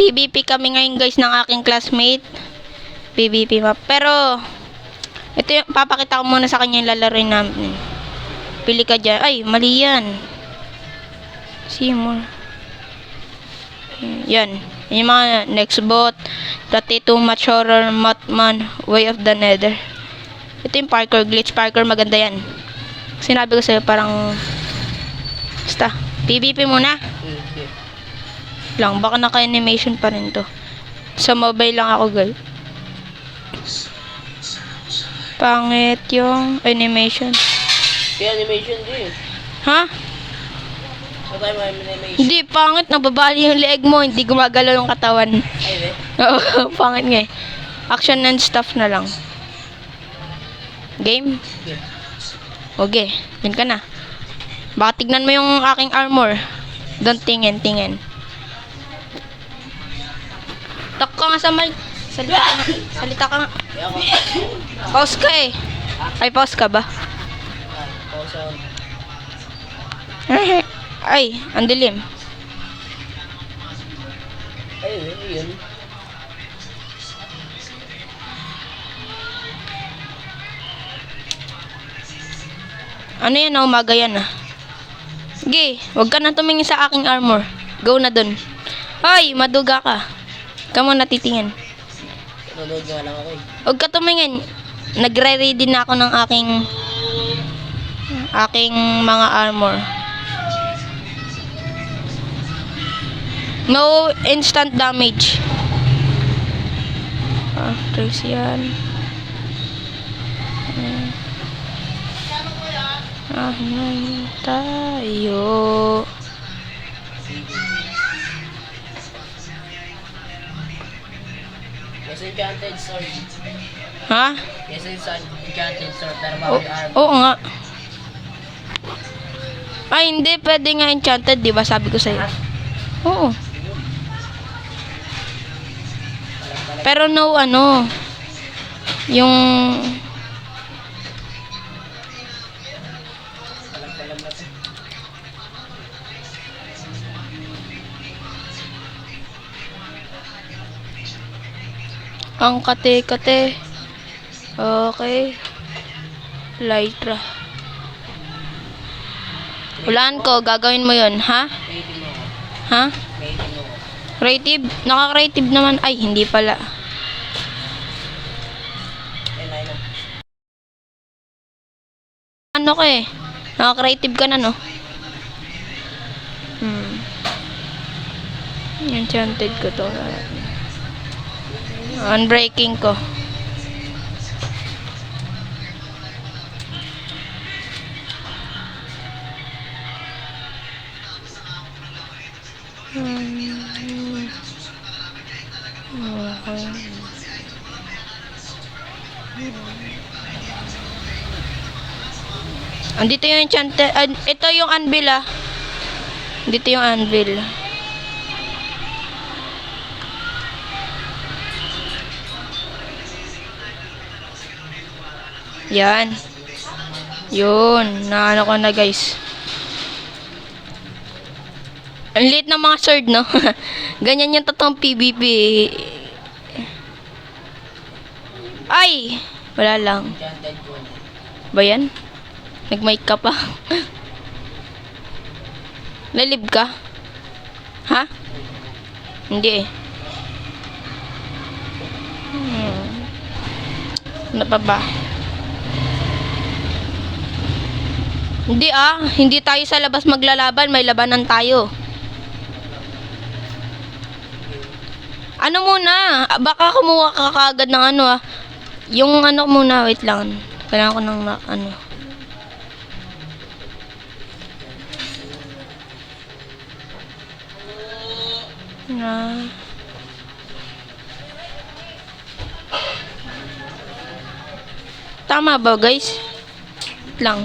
PVP kami ngayon guys ng aking classmate. PVP map. Pero ito yung papakita ko muna sa kanya yung lalaroin namin. Pili ka dyan. Ay, mali yan. Seymour. Yan. Yung mga next bot. 32 match horror, Mothman, Way of the Nether. Ito yung parkour, glitch parkour. Maganda yan. Sinabi ko sa'yo parang basta. PVP muna. Lang. Baka naka-animation pa rin to. Sa mobile lang ako guys. Pangit yung animation. Kaya animation din. Ha? Sa tayo may animation. Hindi, pangit. Nababali yung leeg mo. Hindi gumagalaw yung katawan. Ay, eh. Oo, pangit nga eh. Action and stuff na lang. Game? Yeah. Okay, yun ka na. Baka tignan mo yung aking armor. Don't tingin. Tak ka nga sa mic. Salita ka nga. Kaya ako. Pause ka eh. Ay, pause ka ba? Pause on. Ay, ang dilim. Ayun, yun. Ano yan na umaga yan ah. Sige, huwag ka na tumingin sa aking armor. Go na dun. Ay, maduga ka. Kamu natitingin. Nanonood nga lang ako eh. Huwag ka tumingin. Nagre-ready na ako ng aking mga armor. No instant damage. Trace yan. Tayo. Yes, enchanted sword. Ha? Yes, enchanted sword. Pero bawal yung arm. Oo nga. Ay, hindi. Pwede nga enchanted, di ba? Sabi ko sa'yo. Oo. Pero no, ano. Yung... Palam na to. Ang kate-kate. Okay. Lytra. Hulaan ko, gagawin mo yun, ha? Creative mo ako. Ha? Creative mo ako. Creative? Naka-creative naman. Ay, hindi pala. Ayun na. Ano ka eh? Naka-creative ka na, no? Enchanted ko to. Unbreaking ko. Andito yung enchanted. Ito yung anvil ah. Dito yung anvil. Yan. Yun. Naano ko na guys. Ang liit ng mga sword, no? Ganyan yung totoong PvP. Ay! Wala lang. Enchanted ko. Ba yan? Nag-mic ka pa. Lalib ka? Ha? Hindi eh. Ano pa ba? Hindi ah. Hindi tayo sa labas maglalaban. May labanan tayo. Ano muna? Baka kumuha ka kagad ng ano ah. Yung ano muna. Wait lang. Kailangan ko ng ano. Na. Tama ba guys? Wait lang.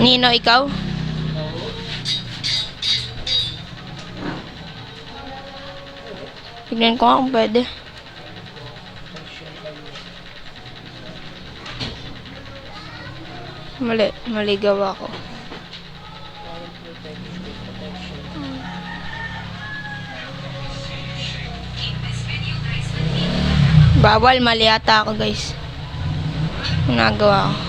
Nino, ikaw? Tignan ko nga kung pwede. Maligaw ako. Fire protection. Bawal, mali ata ako guys. Nagawa ko.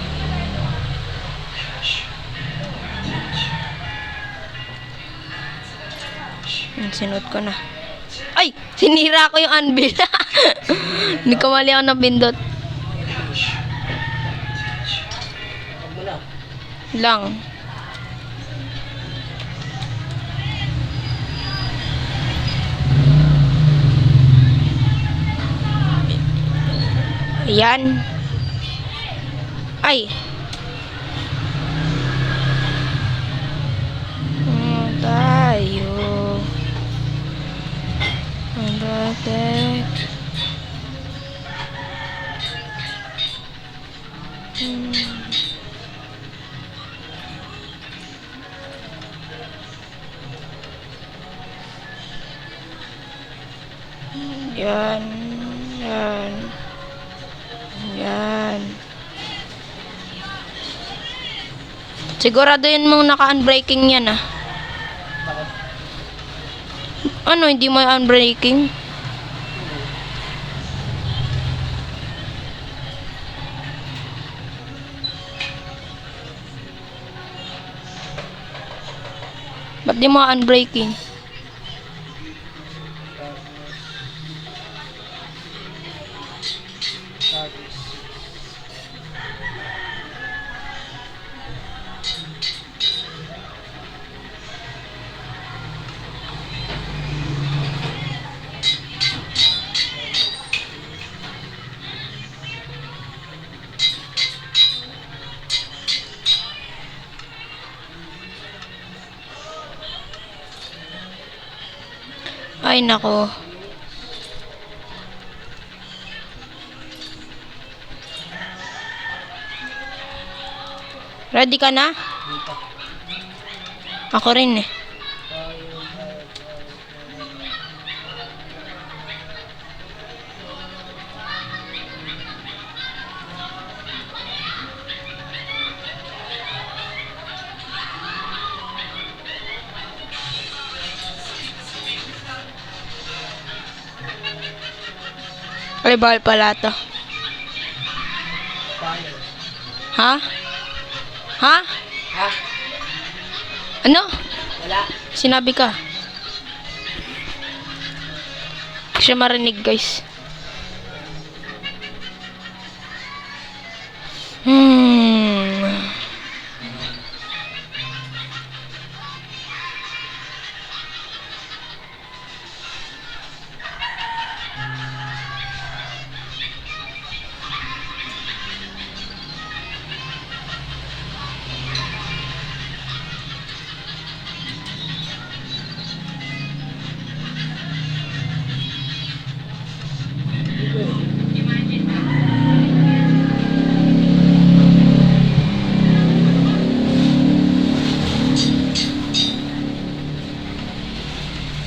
Sinuot ko na. Ay! Sinira ko yung anvil. Hindi ko mali ako napindot. Huwag mo na. Lang. Ayan. Ay. Tayo. Protect. Yan. Yan. Yan. Siguraduhin mong naka-unbreaking yan ah. Bakit? Ano, hindi mo unbreaking? Ba't di mo unbreaking? Service. Ay, nako. Ready ka na? Dito. Ako rin eh. Ay, bawal pala to. Fire. Ha? Ha? Ha? Ano? Wala. Sinabi ka. Hindi siya marinig, guys.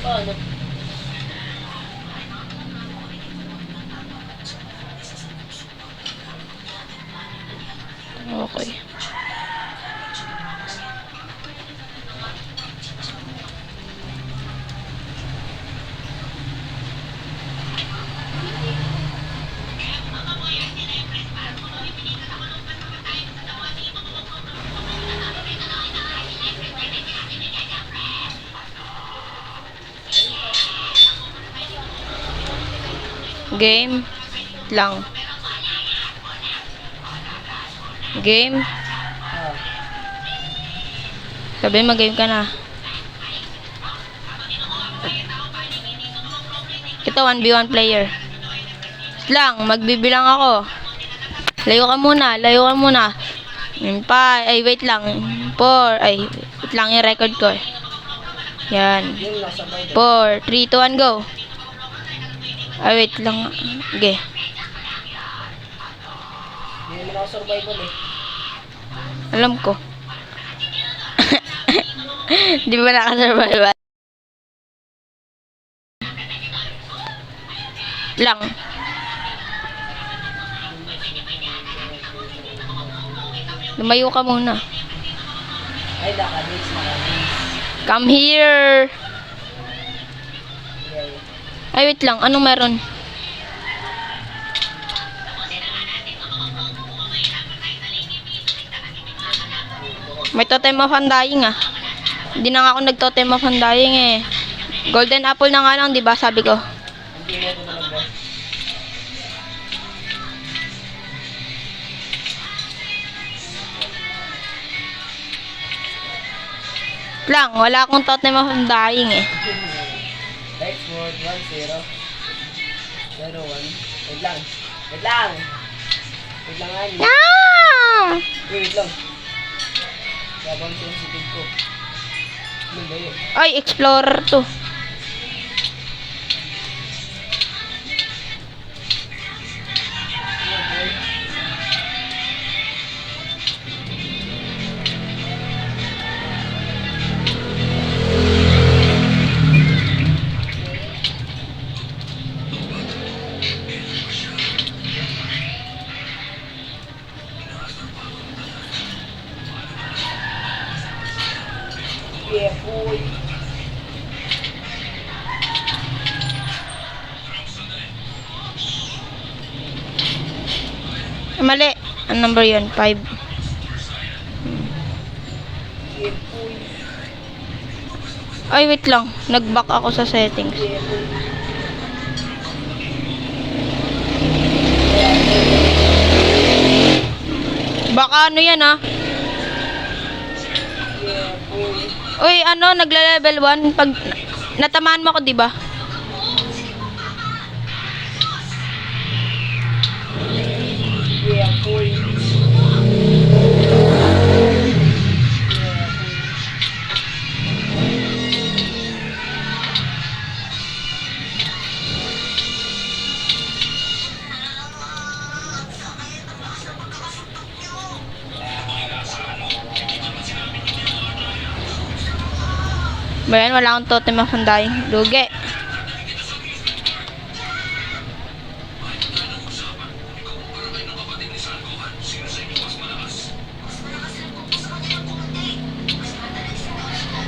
Paano? Okay. Game lang. Game. Ah. Sabi mag-game ka na. Ito 1v1 player. Lang, magbibilang ako. Layo ka muna, layo ka muna. Ay, wait lang. 4, ay, wait lang yung record ko eh. Yan. Yung nasa bay. 4, 3, 2, 1, go. Ay, wait lang. Okay. Hindi naman ako survival eh. Alam ko. Di ba nakasurvival? Lang. Lumayo ka muna. Ay, naka-base. Come here. Yeah. Ay, wait lang. Anong meron? May totem of undying ah. Hindi na nga ako nag-totem of undying eh. Golden apple na nga lang, di ba? Sabi ko. Hindi mo ito talaga. Lang, wala akong totem of undying eh. Life mode 1-0. 0-1. Wait lang. Wait lang. Wait lang nga. Ah! Wait lang. Sabang sensitive ko. Ano ba yun? Ay, explorer to. Ano ba yun? Yeah, boy. Mali. Ang number yun? 5. Yeah, boy. Ay, wait lang. Nag-back ako sa settings. Yeah, boy. Baka ano yan ah. Yeah, boy. Uy, ano, nagla-level 1. Pag natamaan mo ako, di ba? Yeah, boy. Bayan, wala akong totem of undying. Lugi.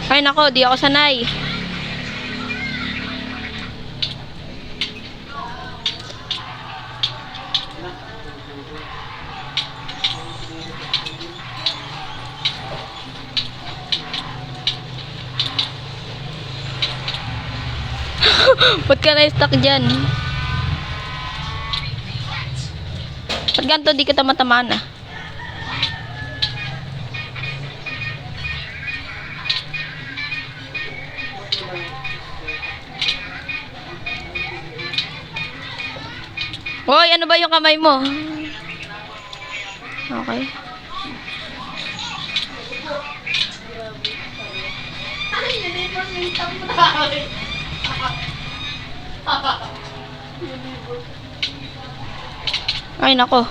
Ay nako, di ako sanay. Ba't ka na-stuck dyan? Ba't ganito di kita matamaan ah? Hoy, ano ba yung kamay mo? Okay. Ay, nako.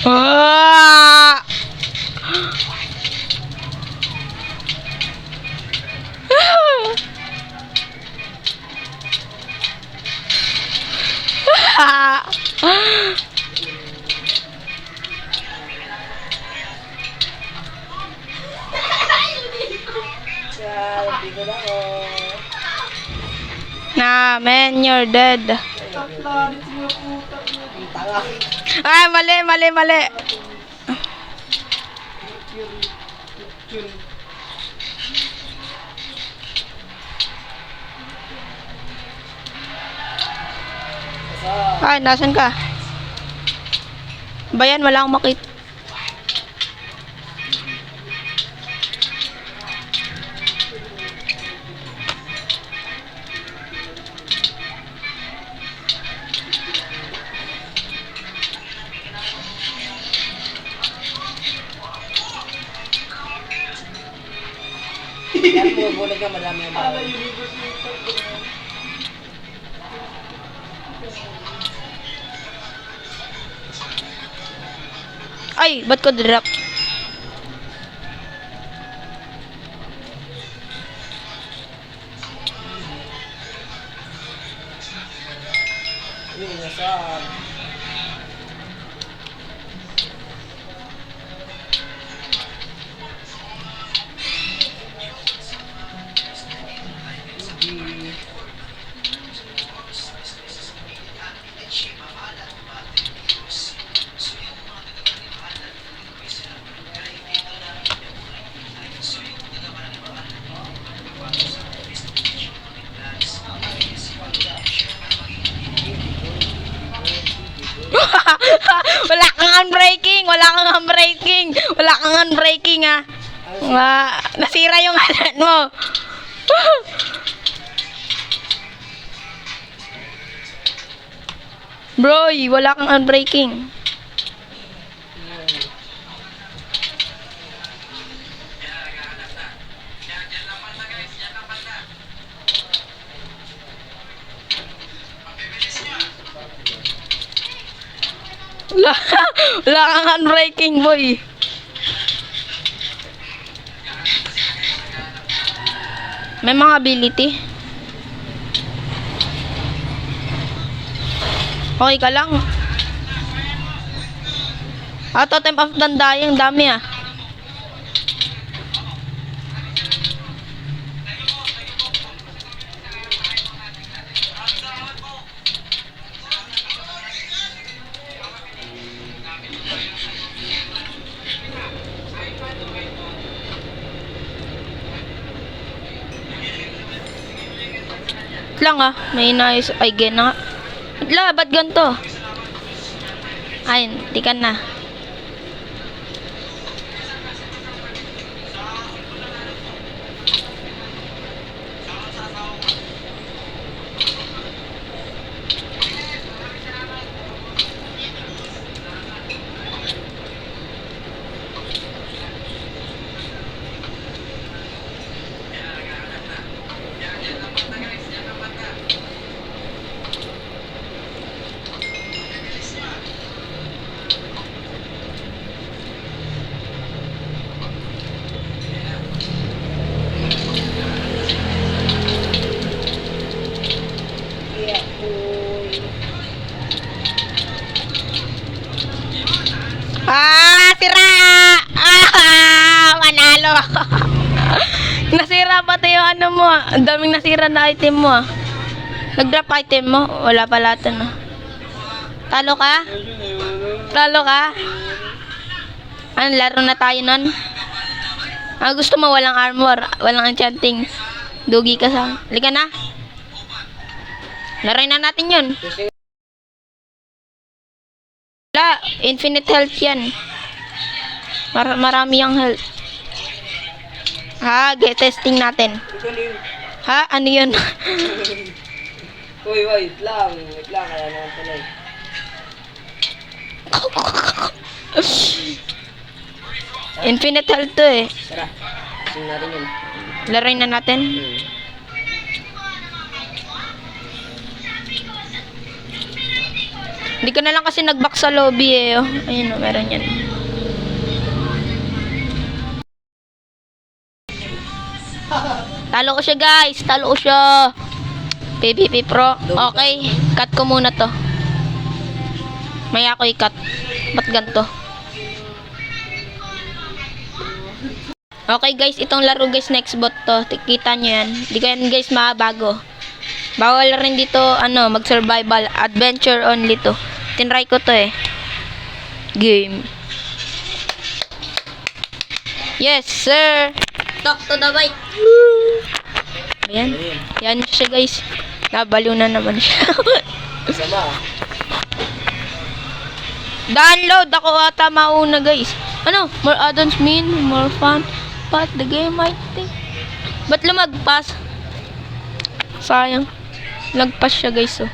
Ah! Sabi ko na ako. Nah, man, you're dead. Ang tanga. Ay, mali, mali, mali. Ay, nasan ka? Bayan, wala akong makita. Yan mo, bulag ka, madami ang mga. Ay, ba't ko drop? unbreaking! Wala kang unbreaking! Wala kang unbreaking, ah! Nasira yung halan mo! Bro, wala kang unbreaking. Wala, wala kang unbreaking, boy. May mga ability. Okay ka lang. Totem of Dandayang, dami ah. Lang ah, may nice ay gena. La, ba't ganito? Ay, di ka na. Sira! Manalo! Nasira pati yung ano mo. Ang daming nasira na item mo ah. Nag-drop item mo? Wala pala ito no. Talo ka? Talo ka? Ano, laro na tayo nun? Gusto mo walang armor, walang enchanting. Dugi ka sa... Halika na. Laruin na natin yun. Wala, infinite health yan. Marami yung health. Get testing natin. Ano yun? Uy, wait lang. Wait lang, kaya naman pala eh. Infinite health to eh. Tara, tingnan natin yun. Laruin na natin. Hindi ka na lang kasi nag-back sa lobby eh. Oh. Ayun o, meron yan. Talo ko siya guys. Talo ko siya. PvP Pro. Okay. Cut ko muna to. Maya ako i-cut. Ba't ganito? Okay guys. Itong laro guys. Next bot to. Kita nyo yan. Hindi ko yan guys mabago. Bawal rin dito, mag-survival. Adventure only to. Tinry ko to eh. Game. Yes, sir. Talk to the mic. Ayan. Yan siya, guys. Nabaliw na naman siya. Sama. Download. Ako ata mauna, guys. Ano? More add-ons mean more fun. But the game might take. Ba't lumagpas? Sayang. Lagpas siya guys oh.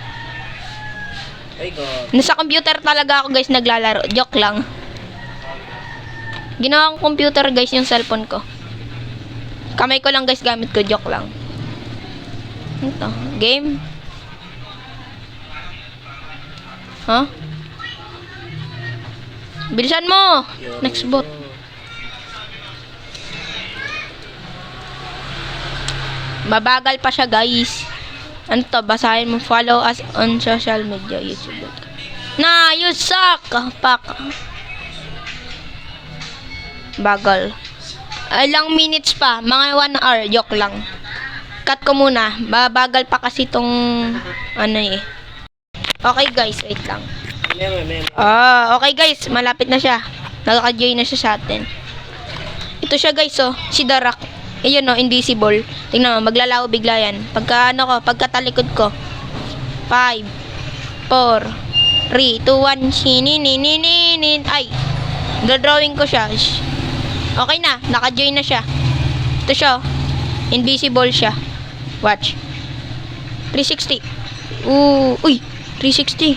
Ay God. Nasa computer talaga ako guys naglalaro. Joke lang. Ginawa kong computer guys yung cellphone ko. Kamay ko lang guys gamit ko. Joke lang. Ito. Game. Bilisan mo. Next bot. Mabagal pa siya guys. Ano to? Basahin mo. Follow us on social media. YouTube. Na, you suck! Pak. Bagal. Ilang minutes pa. Mga 1 hour. Joke lang. Cut ko muna. Babagal pa kasi tong ano eh. Okay guys. Wait lang. Okay guys. Malapit na siya. Nakaka-join na siya sa atin. Ito siya guys oh. Si The Rock. Ayun no, invisible. Tingnan mo, maglalaw bigla yan. Pagkatalikod ko. 5, 4, 3, 2, 1, sinininin. kainin. Ay, drawing ko siya. Okay na, naka-join na siya. Ito siya. Invisible siya. Watch. 360. Uy, 360.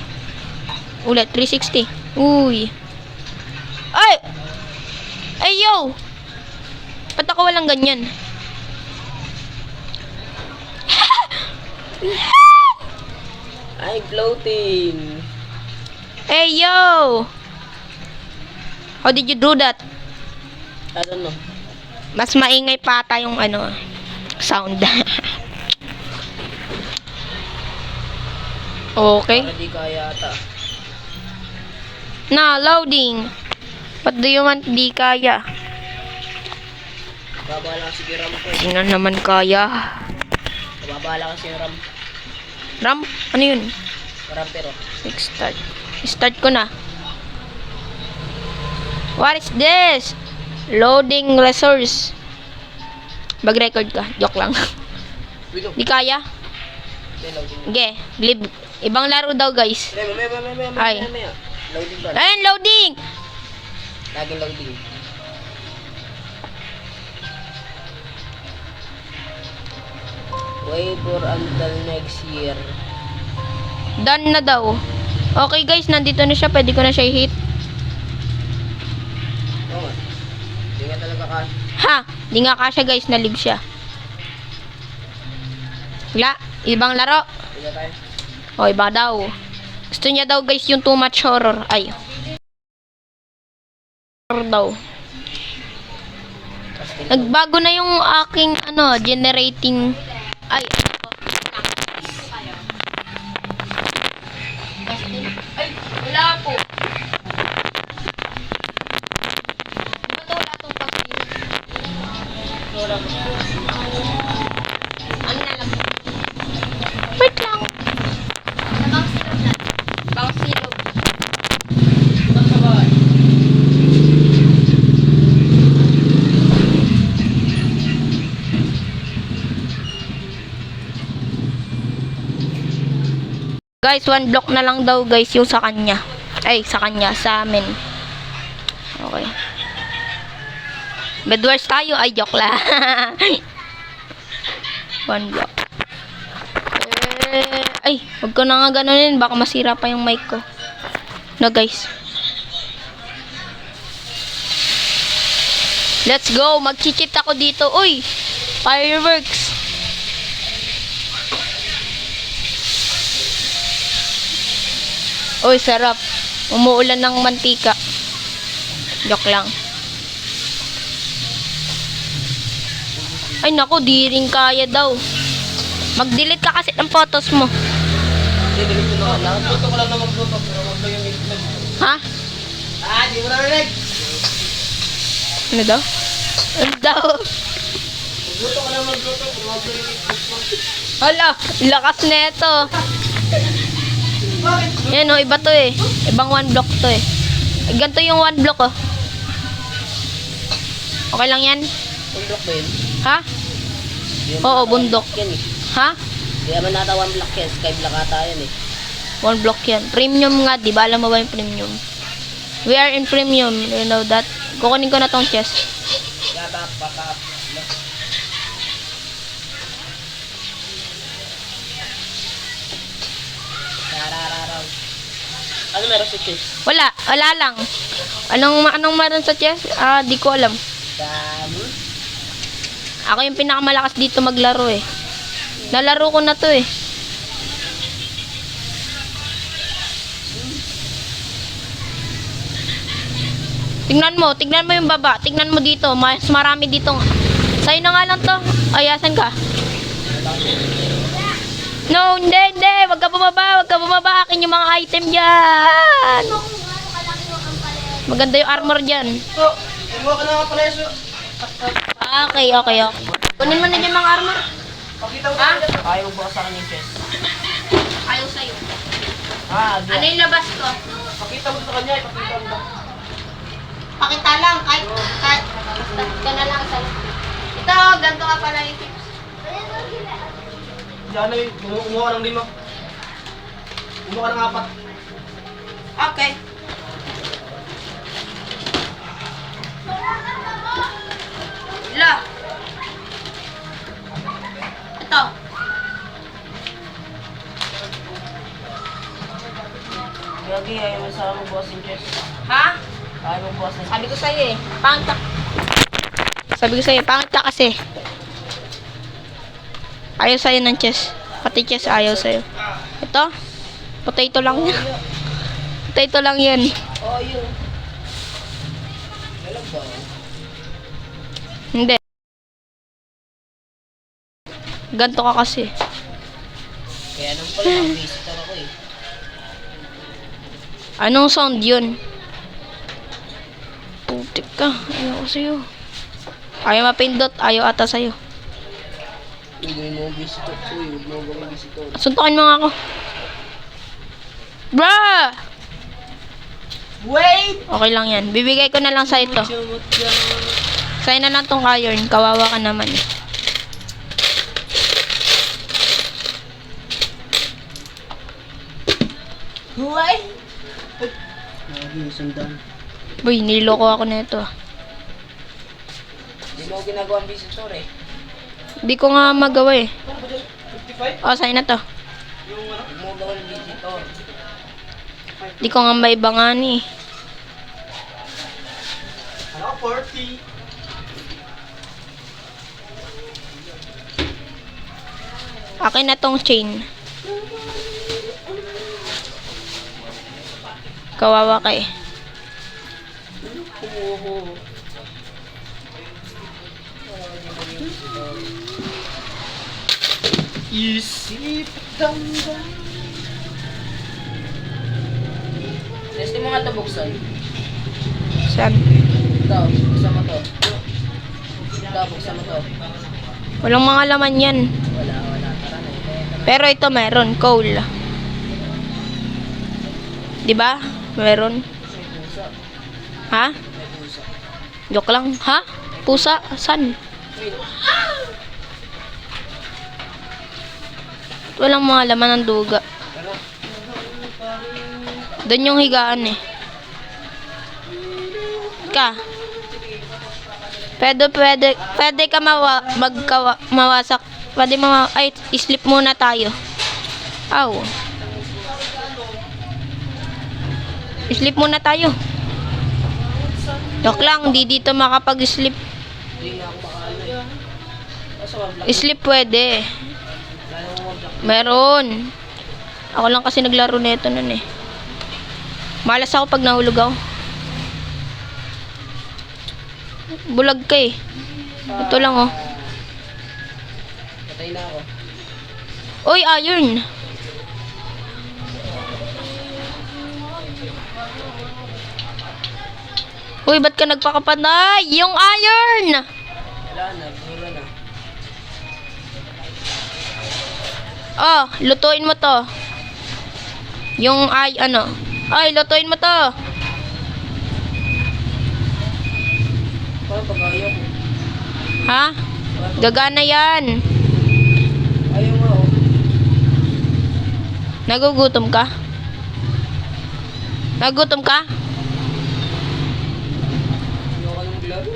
Ulit, 360. Uy. Ay! Ay, yo! Ba't ako walang ganyan? I'm floating. Hey, yo! How did you do that? I don't know. Mas maingay pa ata yung ano, sound. Okay. Para di kaya ata. Na, loading. What do you want? Di kaya. Babala kasi si RAM ko. Sino naman kaya? Babala kasi yung RAM. Ram? Ano yun? RAM pero. Start. Start ko na. What is this? Loading resource. Mag-record ka. Joke lang. Wait, no. Di kaya? May loading. Sige. Live. Ibang laro daw, guys. Ay. Loading ba? Ayun, loading! Laging loading. Wait for until next year. Done na daw. Okay, guys. Nandito na siya. Pwede ko na siya i-hit. Oo nga. Hindi nga talaga ka. Ha! Di nga kasya, guys. Nalig siya. Wala. Ibang laro. Hindi tayo. O, iba daw. Gusto niya daw, guys, yung too much horror. Ay. Horror daw. Nagbago na yung aking, generating. Ay. Ay, wala po. Di ba ito wala itong pastil? Wala ko. Ano na lang? Wait lang. Bang silog. Bang sabay. Guys, 1 block na lang daw, guys, yung sa kanya. Ay, sa kanya, sa amin. Okay. Bedwars tayo. Ay, joke lang. 1 block. Ay, wag ko na nga ganunin. Baka masira pa yung mic ko. No, guys. Let's go. Mag-cheat ako dito. Uy! Fireworks. Uy, sarap. Umuulan ng mantika. Joke lang. Ay, naku. Di rin kaya daw. Mag-delete ka kasi ng photos mo. Hindi, delete ko naman. Nakabuto ko lang na magbuto. Pero wag lang yung itlog. Ha? Di mo narinig. Ano daw? Ano daw? Magbuto ko lang magbuto. Pero wag lang yung itlog. Hala, lakas neto. Bakit? Yan o, iba to eh. Ibang 1 block to eh. Ganito yung 1 block oh. Okay lang yan? Bundok ba yun? Ha? Di naman Oo, ata bundok. one block yan eh. Ha? Di naman nata 1 block yan. Sky block ata yan eh. 1 block yan. Premium nga, di ba? Alam mo ba yung premium? We are in premium. You know that? Kukunin ko na tong chest. Yata, baka. Tarararaw. Ano meron sa chest? Wala. Wala lang. Anong meron sa chest? Di ko alam. Dami. Ako yung pinakamalakas dito maglaro eh. Nalaro ko na to eh. Tignan mo yung baba. Tignan mo dito. Mas marami dito. Sa'yo na nga lang to. Ay, asan ka? No, hindi. Wag ka bumaba. Akin yung mga item dyan. Maganda yung armor dyan. So, kumuha ka na nga pala yung Okay. Kunin mo na dyan mga armor. pakita mo sa kanya. Ayaw mo ba sa kanya yung chest? Ayaw sa'yo. Ano yung labas ko? Pakita mo sa kanya. Ipakita mo ba? Pakita lang. Kahit ka na lang sa'yo. Ito, ganito ka pala yung tips. Diyan eh. Kumuha ka ng 5. Kumuha ka ng 4. Okay. Ayaw mo bukas na. Sabi ko sa'yo eh, pangit ka. Sabi ko sa'yo, pangit ka kasi. Ayaw sa'yo ng chess. Pati chess ayaw sa'yo. Ito, potato lang yan. Potato lang yan. Oh, yun. Galag ba? Hindi. Ganto ka kasi. Kaya naman pala mag-visitor ako eh. Anong sound yun? Putik ka. Ayaw ko sa'yo. Ayaw mapindot. Ayaw ata sa'yo. Hindi mo visitor. Uy, huwag mo gawin visitor. Suntukin mo nga ako. Bruh! Wait! Okay lang yan. Bibigay ko na lang sa ito. Sa'yo na lang tong iron. Kawawa ka naman eh. Huway! Lagi, sundan. Boy, niloko ako na ito. Hindi mo ginagawa ang visitor eh. Di ko nga magawa eh. 55? O, sa'yo na to. Hindi mo gawa ng visitor. Di ko nga maibangan eh. Ano, 40? Akin na tong chain. Kawawa ka eh. Oo. Isip damdam. Testing mo nga ito buksan. Saan? Ito, buksan mo to. Ito, buksan mo to. Walang mga laman yan. Wala. Tara na. Pero ito meron. Coal. Di ba? Meron. May pusa. Ha? May pusa. Joke lang. Ha? Pusa? San? Wait. Walang mga laman ng duga. Tara. Doon yung higaan eh. Ka. Pwede ka mawasak. Pwede ay, sleep muna tayo. Aw. Sleep muna tayo. Joke lang, di dito makapag-sleep. Hindi nga ako makaano. Kaso wag lang. Sleep pwede. Lalo mo wag lang. Meron. Ako lang kasi naglaro nito nun eh. Malas ako pag nahulog ako. Bulag ka eh. Ito lang oh. Patay na ako. Uy, iron. Uy, ba't ka nagpakapanay? Yung iron! Wala na, puro na. Oh, lutuin mo to. Yung ay, lutuin mo to. Parang pag ayaw ko. Ha? Gagana yan. Ayaw nga oh. Nagugutom ka? Nagugutom ka? Ayaw ka ng glaro.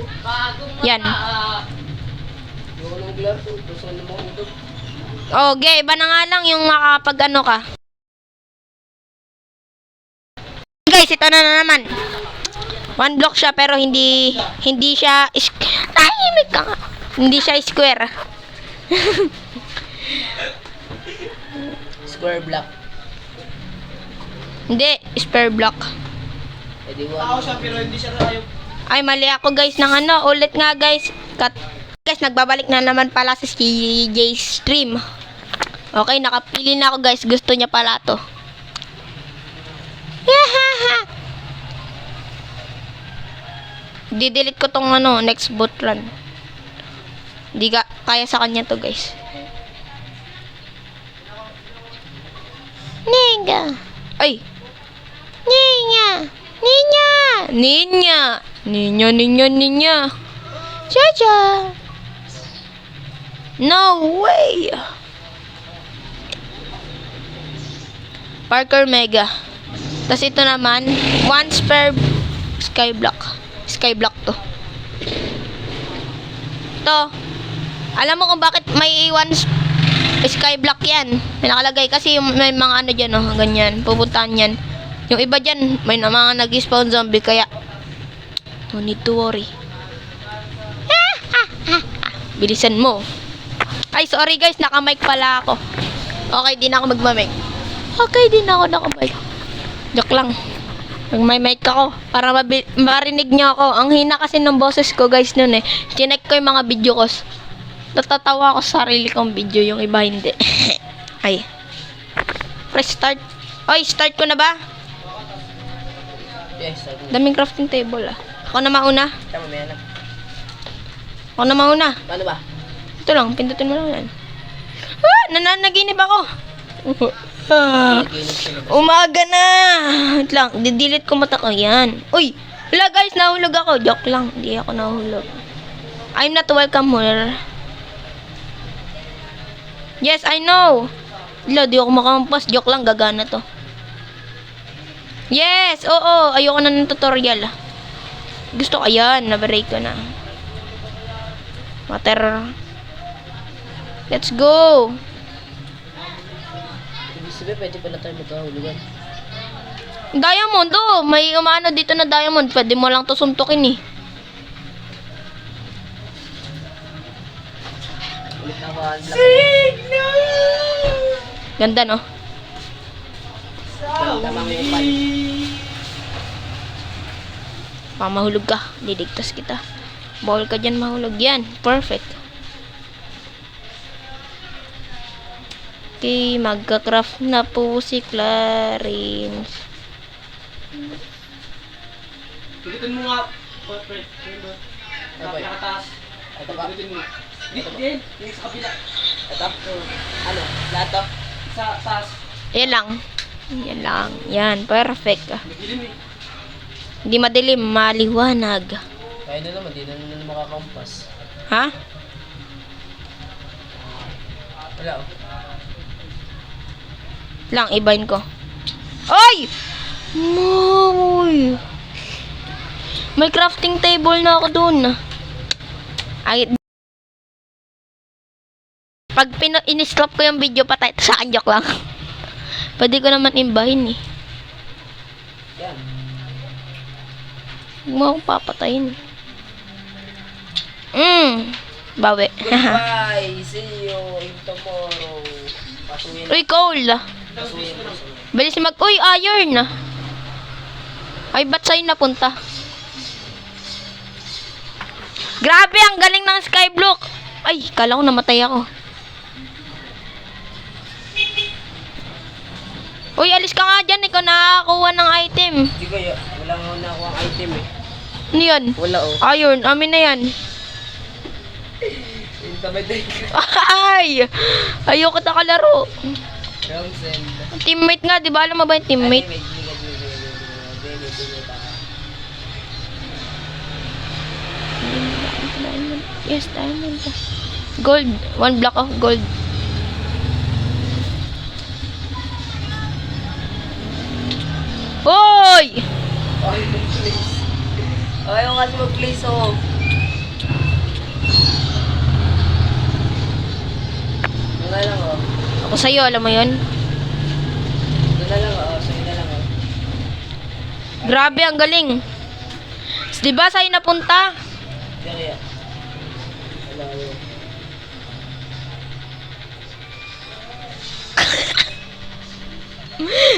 Yan. Ayaw ka ng glaro. Gusto ko na mahulog. Okay, iba na nga lang yung makapag ka. Guys, ito na naman. One block siya pero hindi siya tahimik ka nga. Hindi siya square. Square block. Hindi, square block. Pwede one. Tao siya pero hindi siya ayaw. Ay, mali ako guys ng ulit nga guys. Guys, nagbabalik na naman pala sa CJ stream. Okay, nakapili na ako guys. Gusto niya pala to. Didelete ko tong next boot run. Di kaya sa kanya to guys. Niga. Ay. Ninya. Ninya. Ninya. Ninya, ninya, ninya. Chacha. No way. Parker Mega. Tapos ito naman, one spare skyblock. Skyblock to. Ito. Alam mo kung bakit may one skyblock yan? May nakalagay kasi may mga dyan, ganyan. Pupuntahan yan. Yung iba dyan, may mga nag-spawn zombie kaya No need to worry. Bilisan mo. Ay, sorry guys, naka-mic pala ako. Okay, di na ako magma-mic. Okay, di na ako naka-mic. Joke lang. Nag-mic ako para marinig niyo ako. Ang hina kasi ng boses ko guys nun eh. Chinek ko yung mga video ko. Natatawa ako sa sarili kong video, yung iba hindi. Ay. Press start. Oy, start ko na ba? Yes, sabi. Daming crafting table ah. Ako na mauna. Tama, may anak. Ako na mauna. Paano ba? Ito lang, pindutin mo lang yan. Ah, nananaginip ako. Naginip siya na. Umaga na. Wait lang, didelete ko mata ko. Yan. Uy, wala guys, nahulog ako. Joke lang, hindi ako nahulog. I'm not welcome here. Yes, I know. Wala, di ako makampas. Joke lang, gagana to. Yes, oo. Ayoko na ng tutorial. Gusto ko, ayan, na-break ko na. Water. Let's go. Ibig sabihin, pwede pala tayo magkahulugan. Diamond, oh. May umano dito na diamond. Pwede mo lang to suntukin eh. Ulit na ako. Ganda, no? Tamang upad. Mahulog ka. Liligtas kita. Bawal ka dyan mahulog. Yan. Perfect. Okay. Magka-craft na po si Clarence. Pilitin mo nga. Friend. Abay. Nakataas. Ito ba? Pilitin mo. Din. Yung sa kabila. Ito? Ano? Lahat to? Sa taas. Yan lang. Yan lang. Yan. Perfect. Nagilim eh. Hindi madilim. Maliwanag. Kaya na naman, di na naman makakampas. Ha? Wala oh. Lang. Ibahin ko. Ay! Moy! May crafting table na ako dun. Ay, pag in-stop ko yung video, patay ito sa akin, joke lang. Pwede ko naman imbahin eh. Yan. Huwag mo akong papatayin. Bawi. Goodbye! See you in tomorrow. Pasuyin. Uy, coal. Pasuyin. Bilis mag... Uy, iron. Ay, ba't sa'yo napunta? Grabe, ang galing ng skyblock. Ay, kala ko namatay ako. Uy, alis ka nga dyan. Ikaw nakakuha ng item. Hindi ko yun. Wala nga na ako ang item eh. Ano yan? Wala oh. Iron. Amin na yan. Yung tamay-day ko. Ay! Ayoko na kalaro. Wrong send. Teammate nga, di ba? Alam mo ba yung teammate? Yes, diamond. Gold. 1 block of gold. Hoy! Ayaw nga mag-place oh. Doon na lang oh. Ako sa'yo, alam mo yun? Doon na lang oh. Sa'yo na lang oh. Grabe, ang galing. Di ba sa'yo napunta? Hindi kaya. Wala oh.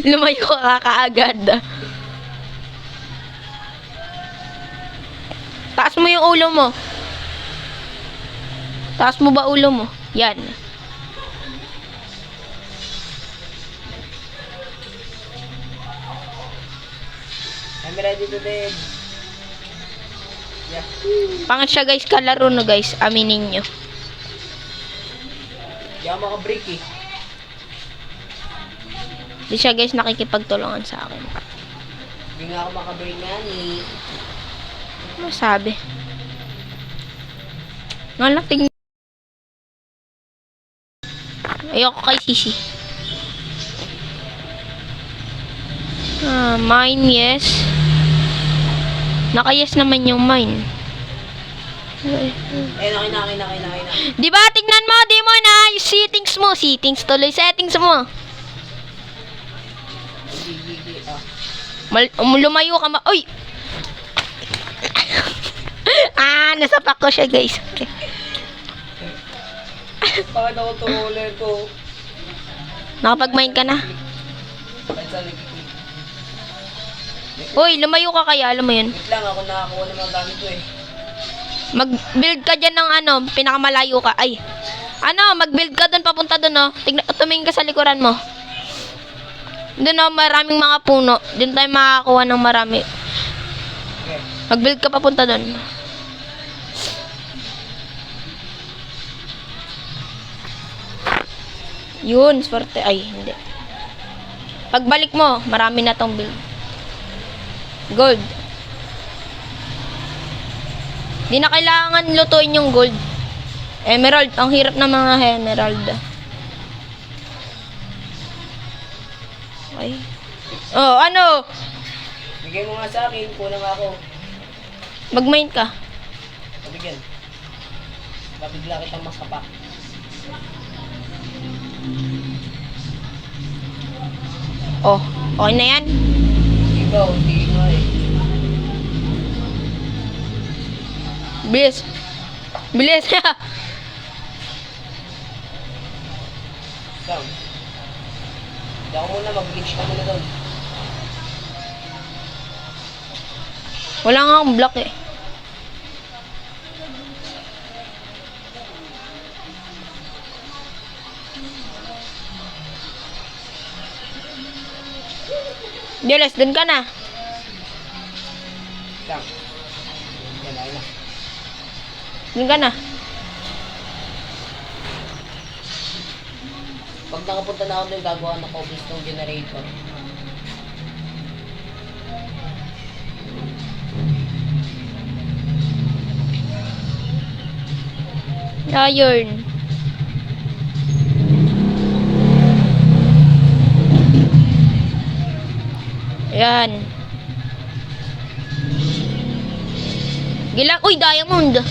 Lumayo ka kaagad. Taas mo yung ulo mo. Taas mo ba ulo mo? Yan. I'm ready to dead. Yeah. Pangat siya guys, kalaro no guys. Aminin nyo. Hindi ako maka-break eh. Di siya guys nakikipagtulungan sa akin. Hindi nga ako maka-break nga ni. Ano sabi? Nga lang tingnan. Ayoko kay Sisi. Mine, yes. Naka-yes naman yung mine. Eh, naki. Di ba? Tingnan mo, di mo na. Yung settings mo. Settings tuloy. Settings mo. Gigi, ah. Lumayo ka ma... Uy! Nasapak ko siya, guys. Bakit ako tumuloy ko? Nakapag-mine ka na. Kahit sa likit. Uy, lumayo ka kaya, alam mo yun. Wait lang, ako nakakuha ng mga gamit ko eh. Mag-build ka dyan ng ano, pinakamalayo ka. Ay, ano, mag-build ka doon, papunta doon, no? Tumingin ka sa likuran mo. Doon, no, maraming mga puno. Doon tayo makakakuha ng marami. Okay. Mag-build ka papunta doon. Yun, swerte. Ay, hindi. Pagbalik mo, marami na tong build. Gold. Di na kailangan lutuin yung gold. Emerald. Ang hirap ng mga emerald. Ay. Oh, ano? Bigay mo nga sa akin, kulang ako. Mag-mine ka. Pabigyan. Babigla kitang maskapa. Oh, okay na yan. Ikaw, hindi nga eh. Bilis. Bilis. Sam. Hindi ako muna, mag-glitch ka muna doon. Wala nga akong block eh. Jules, dun ka na. Sam. Yan, ayun na. Dun ka na. Pag nakapunta na ako doon, gagawa na cobblestone generator. Iron. Ayan. Uy, diamond.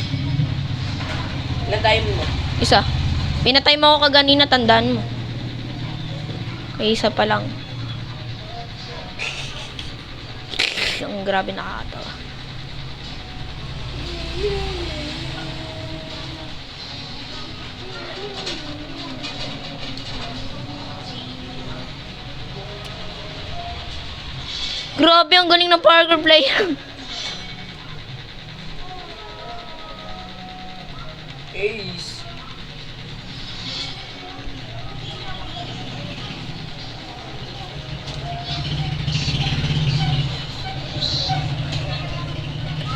Ilan tayo mo? Isa. Pinatay mo ako kaganina, tandaan mo. Kaya isa pa lang. Ang grabe nakakatawa. Grabe, ang galing ng parkour player. Ace.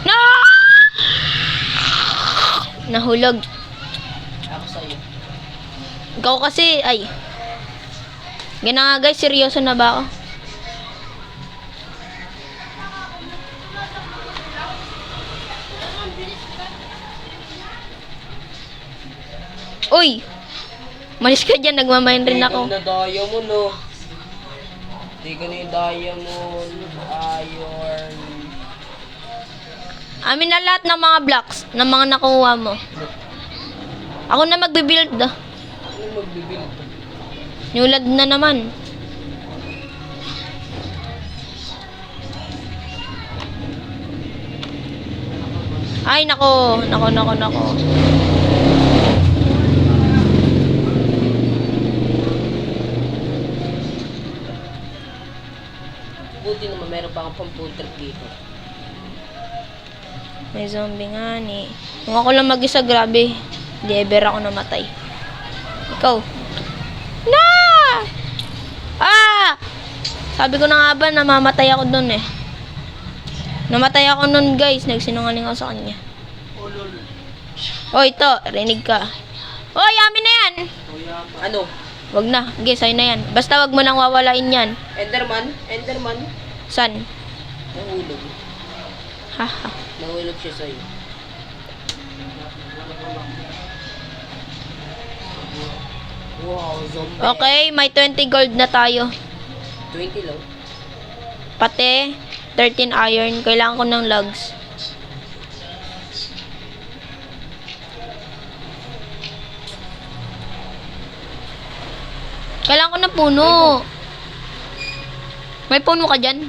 No! Nahulog. Ako sa'yo. Ikaw kasi, ay. Gana nga guys, seryoso na ba ako? Uy! Malis ka dyan, nagmamain rin ako. Hindi ka na diamond, no? Hindi ka na yung diamond, iron. Amin na lahat ng mga blocks ng mga nakuha mo. Ako na magbibuild. Ano magbibuild? Nulad na naman. Ay, nako. Nako. Buti naman meron pa akong pang-food trip dito. May zombie nga ni. Kung ako lang mag-isa, grabe. Di ever ako namatay. Ikaw. Na! Ah! Sabi ko na nga ba, namamatay ako dun eh. Namatay ako nun guys. Nagsinungaling ako sa kanya. Oh, ito. Rinig ka. Oy, amin na yan. Ano? Wag na. Okay, sa'yo na yan. Basta wag mo nang wawalain yan. Enderman? Enderman? San? Nahulog. Haha. Nahulog siya sa'yo. Wow, zombie. Okay, may 20 gold na tayo. 20 lang. Pati 13 iron. Kailangan ko ng logs. Kailangan ko ng puno. May puno ka dyan?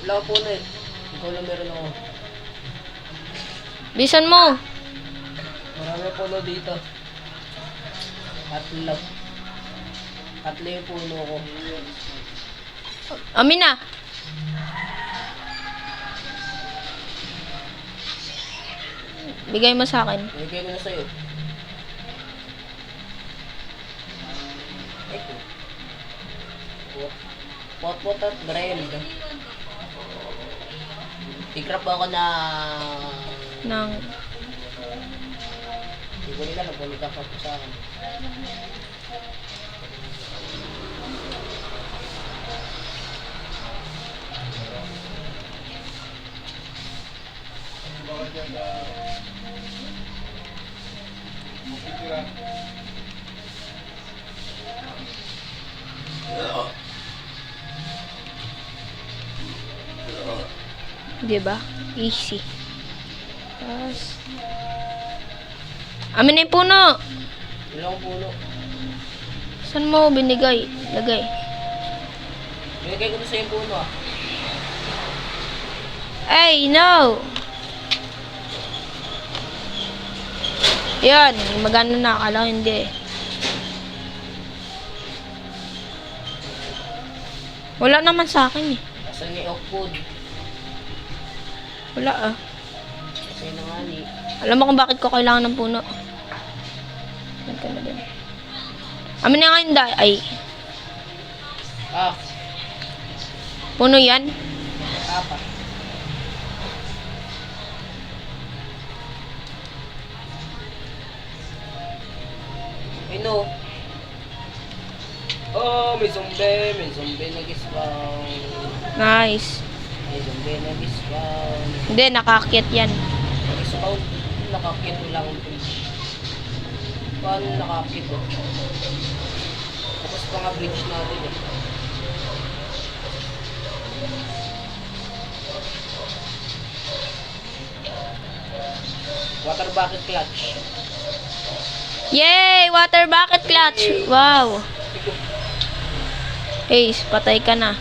Wala ko po na eh. Ikaw lang meron ako. Bisan mo. Marami puno dito. Tatlo. Tatlo yung puno ko. Amin na. Bigay mo sa akin. Ibigay ko na sa'yo. Eko. Pot at grind. Tigrap ako na... Nang... Hindi ko nila nagbulit ako sa akin. Diba? Easy. Tapos... Amin na yung puno. Ilang puno. Saan mo binigay? Lagay. Binigay ko na sa'yo yung puno ah. Ay, no! Yan, magana na. Akala ko hindi. Wala naman sa akin eh. Asan ni Oakwood? Wala ah. Kasi na nga ni... Alam mo kung bakit ko kailangan ng puno. Yan ka na din. Amin na nga yung ay. Ah, Puno yan. tapa. Pino. Oh, may zombie. May zombie nag-spawn. Nice. May zombie nag-spawn. Hindi, nakakit yan. Nag-spawn. Nakakit lang. Paano nakakit oh? Tapos pa nga bridge natin eh. Water bucket clutch. Yay! Water bucket clutch! Wow! Ace, patay ka na.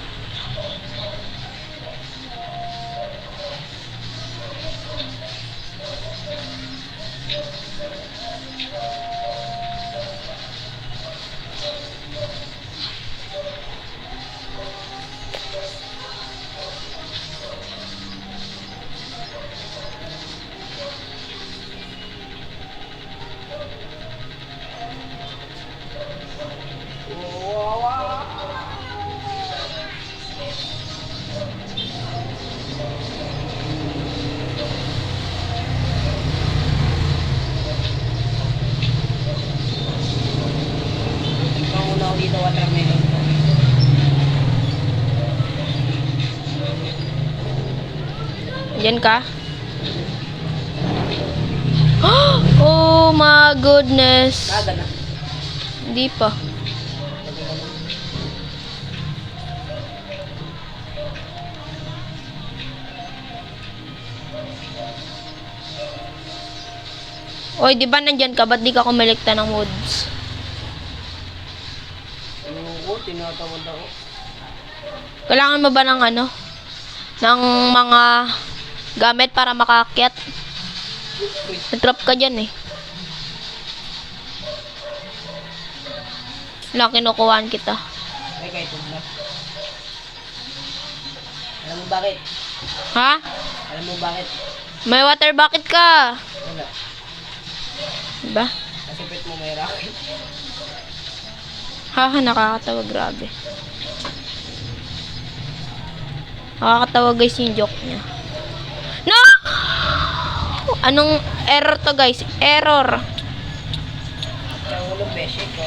Tingnan muna ako dito watermelon. Diyan ka? Oh my goodness! Naga na. Hindi pa. Oy, di ba nandyan ka? Ba't di ka kumilikta ng woods? Ano ko, tinatawad ako. Kailangan mo ba ng ano? Ng mga gamit para makaakyat? Natrap ka dyan eh. Lang kinukuhaan kita. Ay, kahit na. Alam mo bakit? Ha? Alam mo bakit? May water bucket ka. Wala. Diba? Kasi pet mo may rocket. Haha, nakakatawa. Grabe. Nakakatawa guys yung joke niya. No! Anong error to guys? Error. Kaya ulo beshi ko.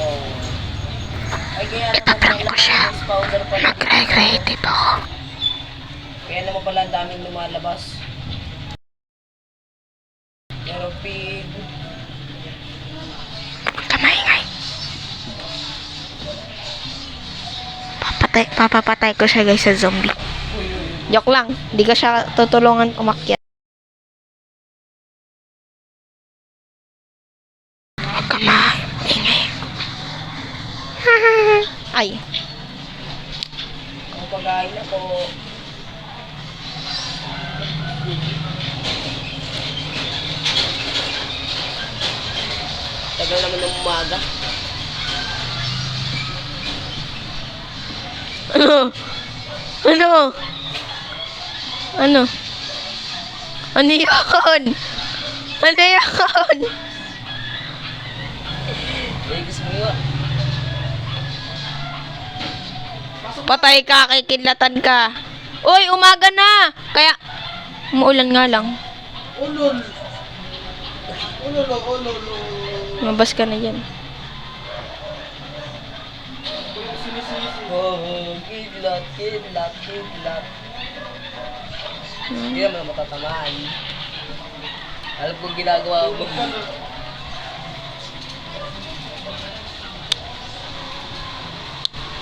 Ay, kaya naman pala powder pala. Nag-recreative ako. Kaya naman pala ang daming lumalabas. Pero pig. Kamaingay. Papapatay ko siya guys sa zombie. Joke lang. Hindi ka siya tutulungan umakyat. Huwag ka maingay. Ay. Ang pagkain ako. Tagal naman ng umaga. Ano? Ano? Ano? Ano yun? Ano yun? Eh, gusto mo nga. Patay ka, kikidlatan ka. Uy, umaga na! Kaya, umuulan nga lang. Ulol. Ulol, ulol, Mabas ka na dyan. Oh, kidlat. Hindi naman matatamaan. Alam kong ginagawa mo.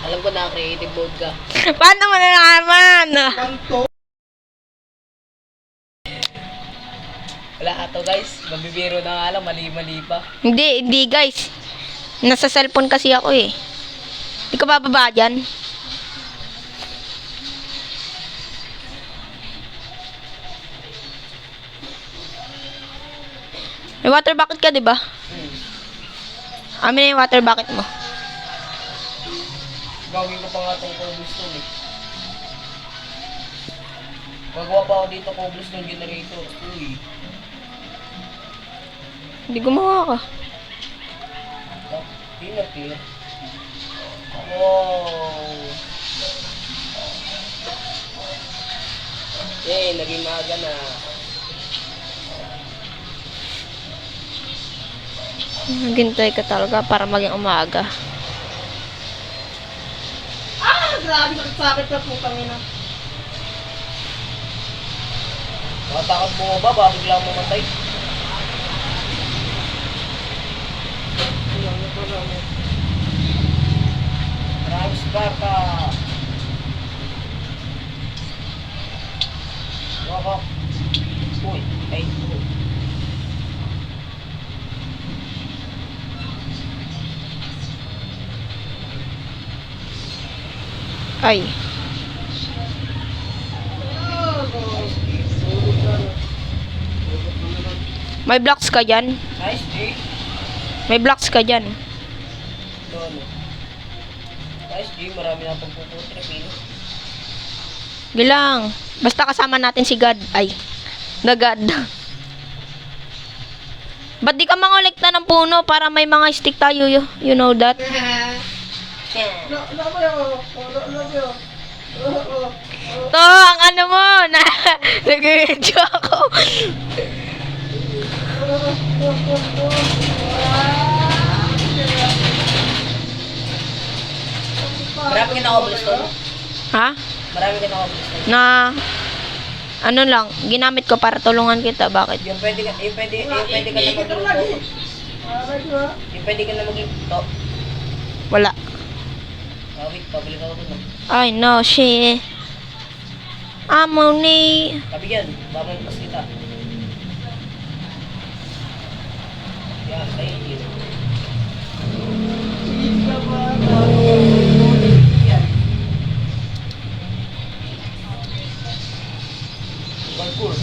Alam ko na creative mode ka. Paano mo nalaman? Kanto. Wala ka to guys. Mabibiro na nga lang. Mali-mali pa. Hindi guys. Nasa cellphone kasi ako eh. Hindi ka bababa dyan? May water bucket ka, di ba? Amin na yung water bucket mo. Gawin ko pa nga itong cobblestone eh. Gagawa pa ako dito cobblestone generator. Uy. Hindi gumawa ka. Pinapir. Wow. Eh, naging maaga na. Naghintay ka talaga para maging umaga. Grabe, sakit na po kami na. Makatakot bumaba, baka biglang mamatay. Maraming sparka. Waka. Uy, ay. Ay. May blocks ka dyan? Nice, G. May blocks ka dyan? Doon. Nice, G. Marami na pagpuputripin. Gilang. Basta kasama natin si God. Ay. The God. Ba't di ka mangolekta ng puno para may mga stick tayo? You know that? To, ang ano mo. Nag-video ako. Marami ka na cobblestone? Ha? Marami ka na cobblestone? Na, ano lang, ginamit ko para tulungan kita. Bakit? Yung pwede ka na magluto. Yung pwede ka na magluto. Wala. Wait, pabalik ako dun. I know she. I'm only. Kabigyan, mamampas kita. Yan, thank you. Yan. Parkour.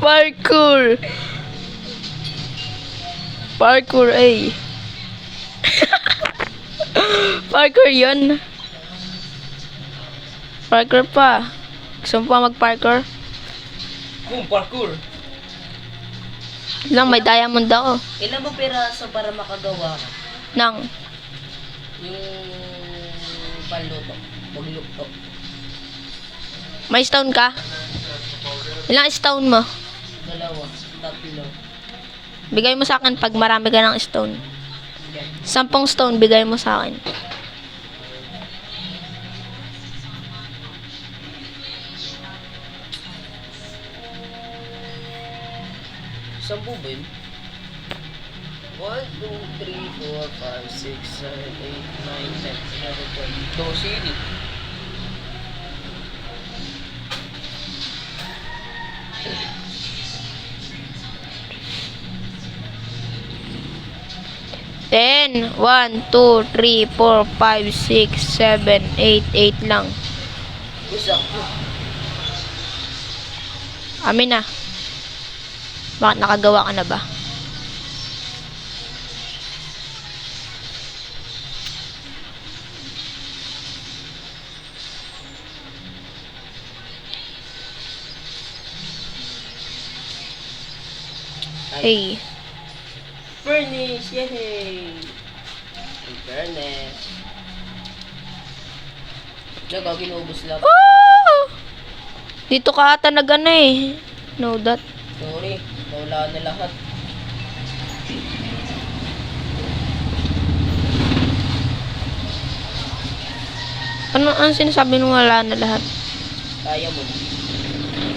Parkour. Parkour, eh. Parkour yun. Parkour pa. Gusto mo pa mag-parkour? Boom, parkour. Lang, may diamond ako. Ilan ba piraso para makagawa ka? Nang, Yung panluto, magluto. may stone ka? Ilang stone mo? 2, 3. Bigay mo sa akin pag marami ka ng stone. Yan. 10 stone, bigay mo sa akin. Sampu ba yun? 1, 2, 3, 4, 5, 6, 7, 8, 9, 10, 11, 12. Dosi yun eh. Ten, 1, 2, 3, 4, 5, 6, 7, 8, 8 lang. Usap mo. Amin na. Bakit nakagawa ka na ba? Hey. Furnace! Yay! Furnace. Nagaw, ginuubos lang. Oh! Dito ka ata nag-ano eh. No that. Sorry, nawala na lahat. Ano sinasabi nung wala na lahat? Kaya mo.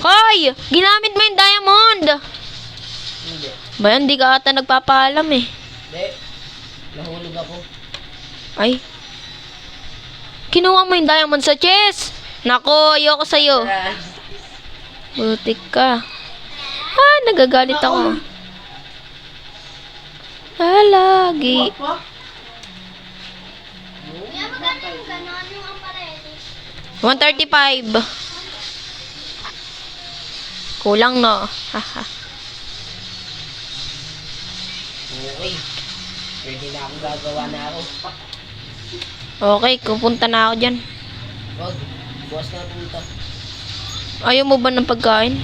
Hoy! Ginamit mo yung diamond! Hindi. Ba yan, di ka ata nagpapaalam eh. Hindi. Nahulog ako. Ay. Kinuha mo yung diamond sa chest! Nako, ayoko sa'yo. Ah, Butik ka. Ah, nagagalit ako. Ah, lagi. Apa? 135. Kulang no. Haha. okay. Pwede na akong gagawa na ako. Okay, pupunta na ako dyan. Wag. Bukas na punta. Ayaw mo ba ng pagkain?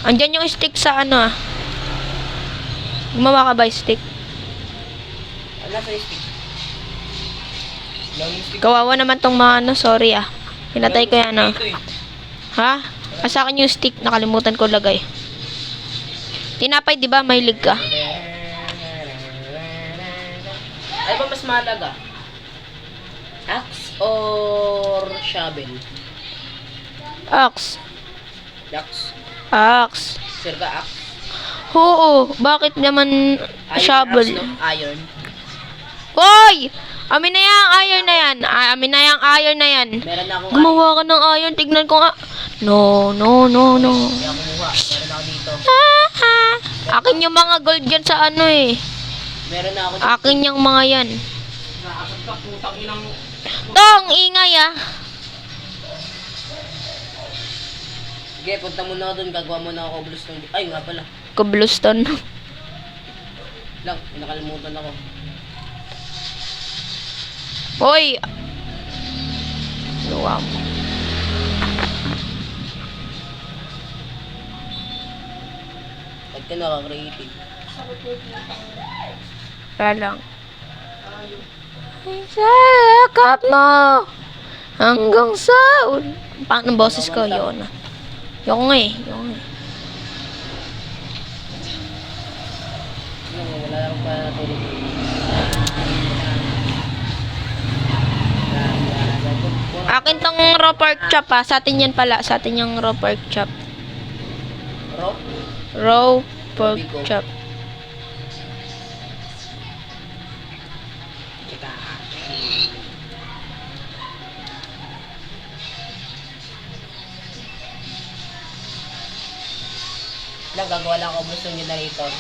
Andyan yung stick sa ano ah. Gumawa ka ba yung stick? Ano sa stick? Lang yung stick. Kawawa naman tong mga ano, sorry ah. Pinatay ko yan ah. Dito eh. Ha? Sa akin yung stick, nakalimutan ko lagay. Tinapay, di ba? Mahilig ka. Ano ba mas mahalaga? Axe or shovel? Axe. Axe. Axe. Sir ka axe? Oo, bakit naman shovel? Axe, no? Iron. Hoy! Amin na yang iron na yan. Amin na yang iron na yan. Meron na akong Gumawa ka ng iron, tignan ko nga. No, no, no, no. Hindi ako kumuha. Meron ako dito. Ah, ah. Akin yung mga gold dyan sa ano eh. Meron na ako dito. Akin yung mga yan. Nakakasad ka putang inang... Tong, ingay ah. Sige, punta muna ako dun. Gagawa muna ako cobblestone. Ay, nga pala. Cobblestone. Lang, nakalimutan ako. Hoy! Luwa mo. Ba't ka naka-creative? Wala lang. Ay, sakap mo. Hanggang sa... Paano ng boses ko? Yun na. Yung nga eh. Yung nga eh. Wala akong pa natulog. Akin tong raw pork chop ah. Sa atin yan pala. Sa atin yung raw pork chop. Bro? Raw pork chop. Tsaka. Lang, gagawa lang ako cobblestone generator.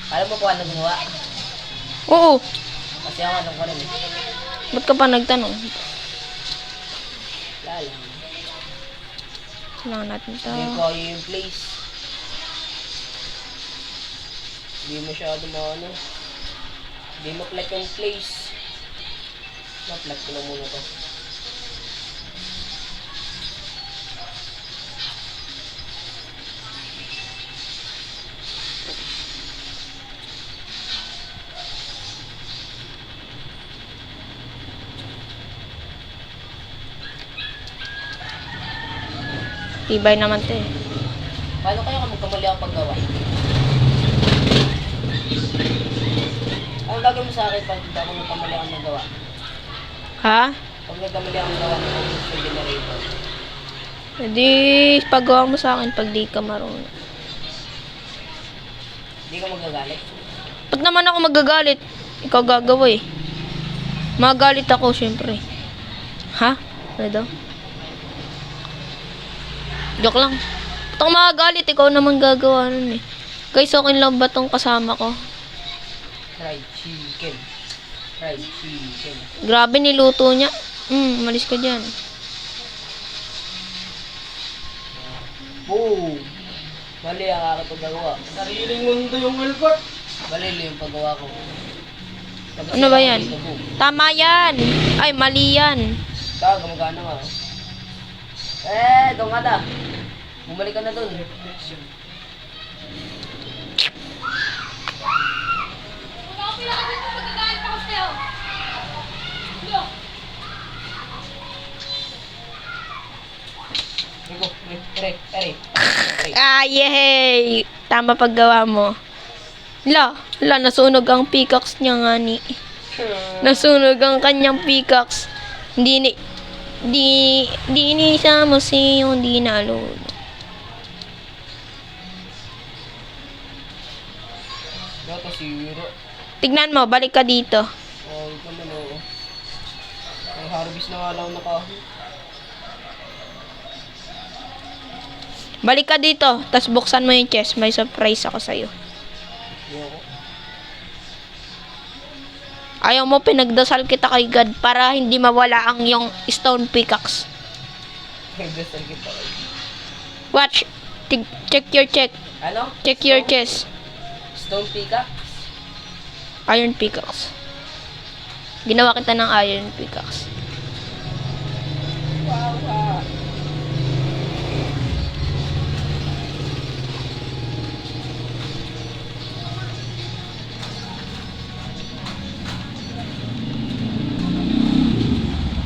Alam mo kung ano gumawa? Oo. Kasi ako alam ko rin eh. Ba't ka pa nagtanong? Wala lang. Kailangan natin to. Hindi ko kayo yung place. Hindi masyado ano. Hindi ma-plug yung place. Ma-plug ko lang muna to. Tibay naman to eh. Paano kaya kung magkamali ako paggawa? Ang gagawin mo sa akin pag hindi ako magkamali ako nagawa? Ha? Pag nagkamali ako nagawa ng cobblestone generator, Hindi, paggawa mo sa akin pag di ka marunong. hindi ka magagalit? Ba't naman ako magagalit? Ikaw gagawa eh. Magalit ako, syempre. Ha? Ano daw? Joke lang. Ba't ako magagalit? Ikaw naman gagawa nun eh. Guys, okay lang ba tong kasama ko? Fried chicken. Fried chicken. Grabe niluto niya. Umalis ka dyan. Boom! Mali ang aking paggagawa. Sariling mundo yung Wilbert. Mali yung paggawa ko. Tapos Ano ba yan? dito, boom. Tama yan! Ay, mali yan. Taga, gumagana nga. Doon nga na. Bumalik ka na doon. Go, ere. Ah, yay! Tama paggawa mo. Nasunog ang pickaxe niya nga ni. Nasunog ang kanyang pickaxe. Di inisama siyo, di nalo. Dato zero. Tignan mo, balik ka dito. Oh, ito man oo. Ang harvest na nga lang nakahoy. Balik ka dito, tas buksan mo yung chest. May surprise ako sa'yo. Yoko. Ayaw mo, pinagdasal kita kay God para hindi mawala ang yung stone pickaxe. Nagdasal kita kayo. Watch. Check your check. Ano? Check your chest. Stone pickaxe? Iron pickaxe. Ginawa kita ng iron pickaxe. Wow.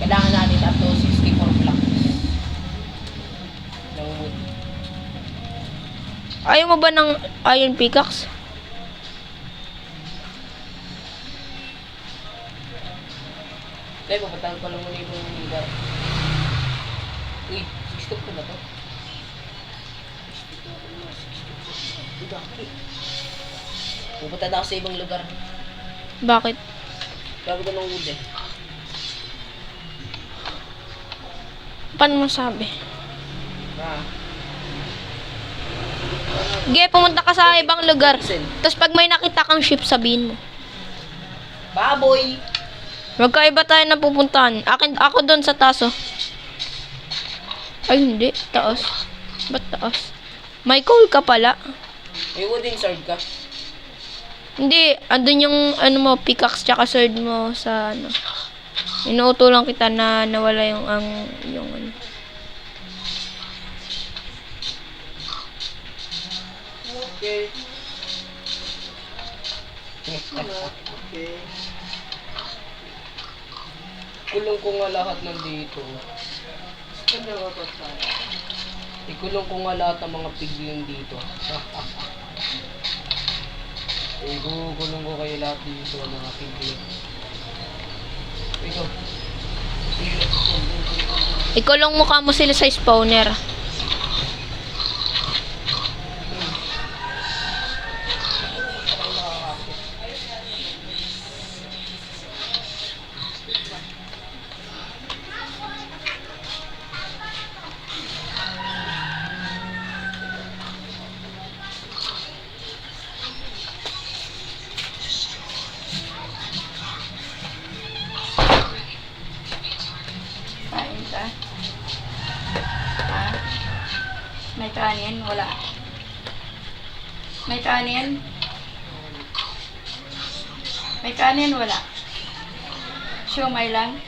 Kailangan natin up to 64 blocks ng wood. Ayaw mo ba ng iron pickaxe? Kaya papuntahan ko lang muna yung lugar. Uy, 62 ko ba to? 62 dami. Pupunta na ako sa ibang lugar. Bakit? Sabi ko ng wood eh. Paano mo sabi? Ah. Ge, pumunta ka sa ibang lugar. Tapos pag may nakita kang ship, sabihin mo. Baboy! Magkaiba tayo na pupuntahan. Ako doon sa taas, oh. Ay, hindi. Taas. Ba't taas? May coal ka pala. May wooden sword ka. Hindi. Andun yung, pickaxe tsaka sword mo sa, Inuuto lang kita na nawala yung, Okay. Okay. Ikulong ko nga lahat nandito. Ikulong ko nga lahat ng mga pigling dito. Ikulong ko kayo lahat dito ng mga pigling. Ito. Ikulong mukha mo sila sa spawner. Kain ka? Ha? May kanin? Wala. May kanin? May kanin? Wala. Siomay lang?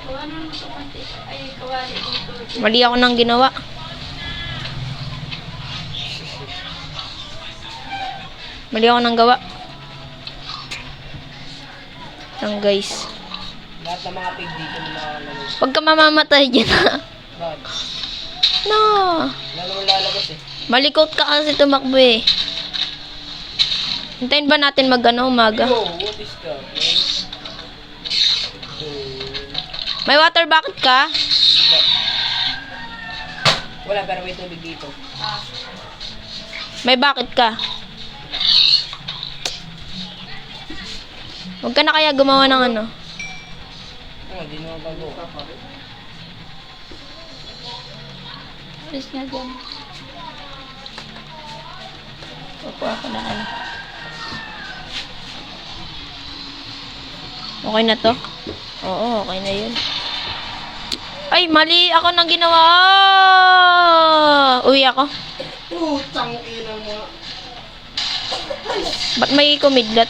Kawanan mo ito konti. Ay, kawali dito. Mali ako nang ginawa. Mali ako nang gawa. Lang guys. Lahat ng mga pig dito na nakakalagay. Huwag ka mamamatay dyan, ha. Bakit? No. Wala naman lalabas eh. Malikot ka kasi tumakbo eh. Hintayin ba natin umaga? Yo, what is that, man? May water bucket ka? Wala, pero may tubig dito. May bucket ka? Huwag ka na kaya gumawa ng ano? Di naman bago. Alis nga dyan. Kukuha ko ng ano. Okay na to? Oo, okay na yun. Ay, mali ako nang ginawa. Uwi ako. Putang ina mo. Ba't may kumidlat?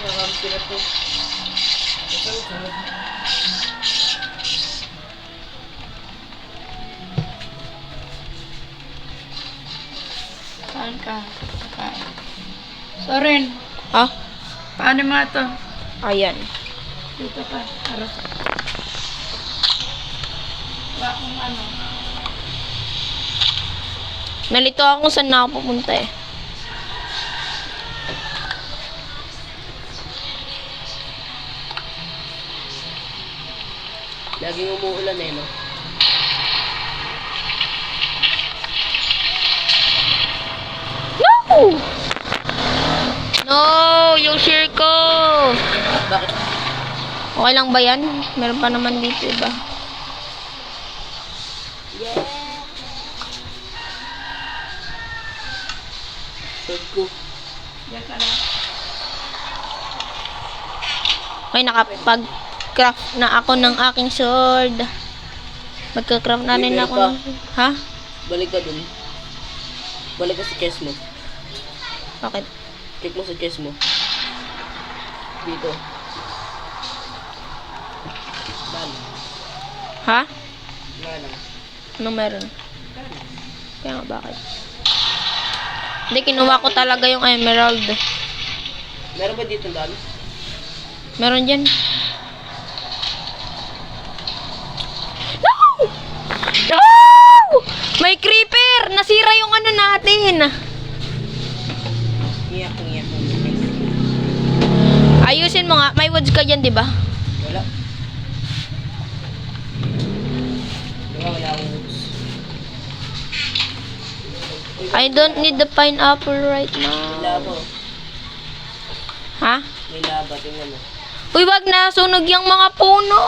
Narampi na to. Saan ka? Kakain. Soren, Ha? paano mga to? Ayan. Dito ka. Harap. Wala kung ano. Nalito ako kung saan na ako pupunta eh. Laging umuulan eh, no? No! No! Yung share ko! Bakit? Okay lang ba yan? Meron pa naman dito iba. Sword ko. Diyan ka na. Okay, nakapag-craft na ako ng aking sword. Magka-craft na rin Meron ako. pa. Ha? Balik ka dun. Balik ka sa chest mo. Bakit? Click mo sa chest mo. Dito. Dali. Ha? Wala lang. Anong meron? Kaya nga, bakit? Hindi, kinuha ko talaga yung emerald. Meron ba dito dami? Meron dyan. No! No! May creeper! Nasira yung ano natin. Iyak. Ayusin mo nga. May woods ka dyan, di ba? Wala. Wala akong boots. I don't need the pineapple right May now. laba. Ha? May laba. Tingnan mo. Uy, wag na. Sunog yung mga puno.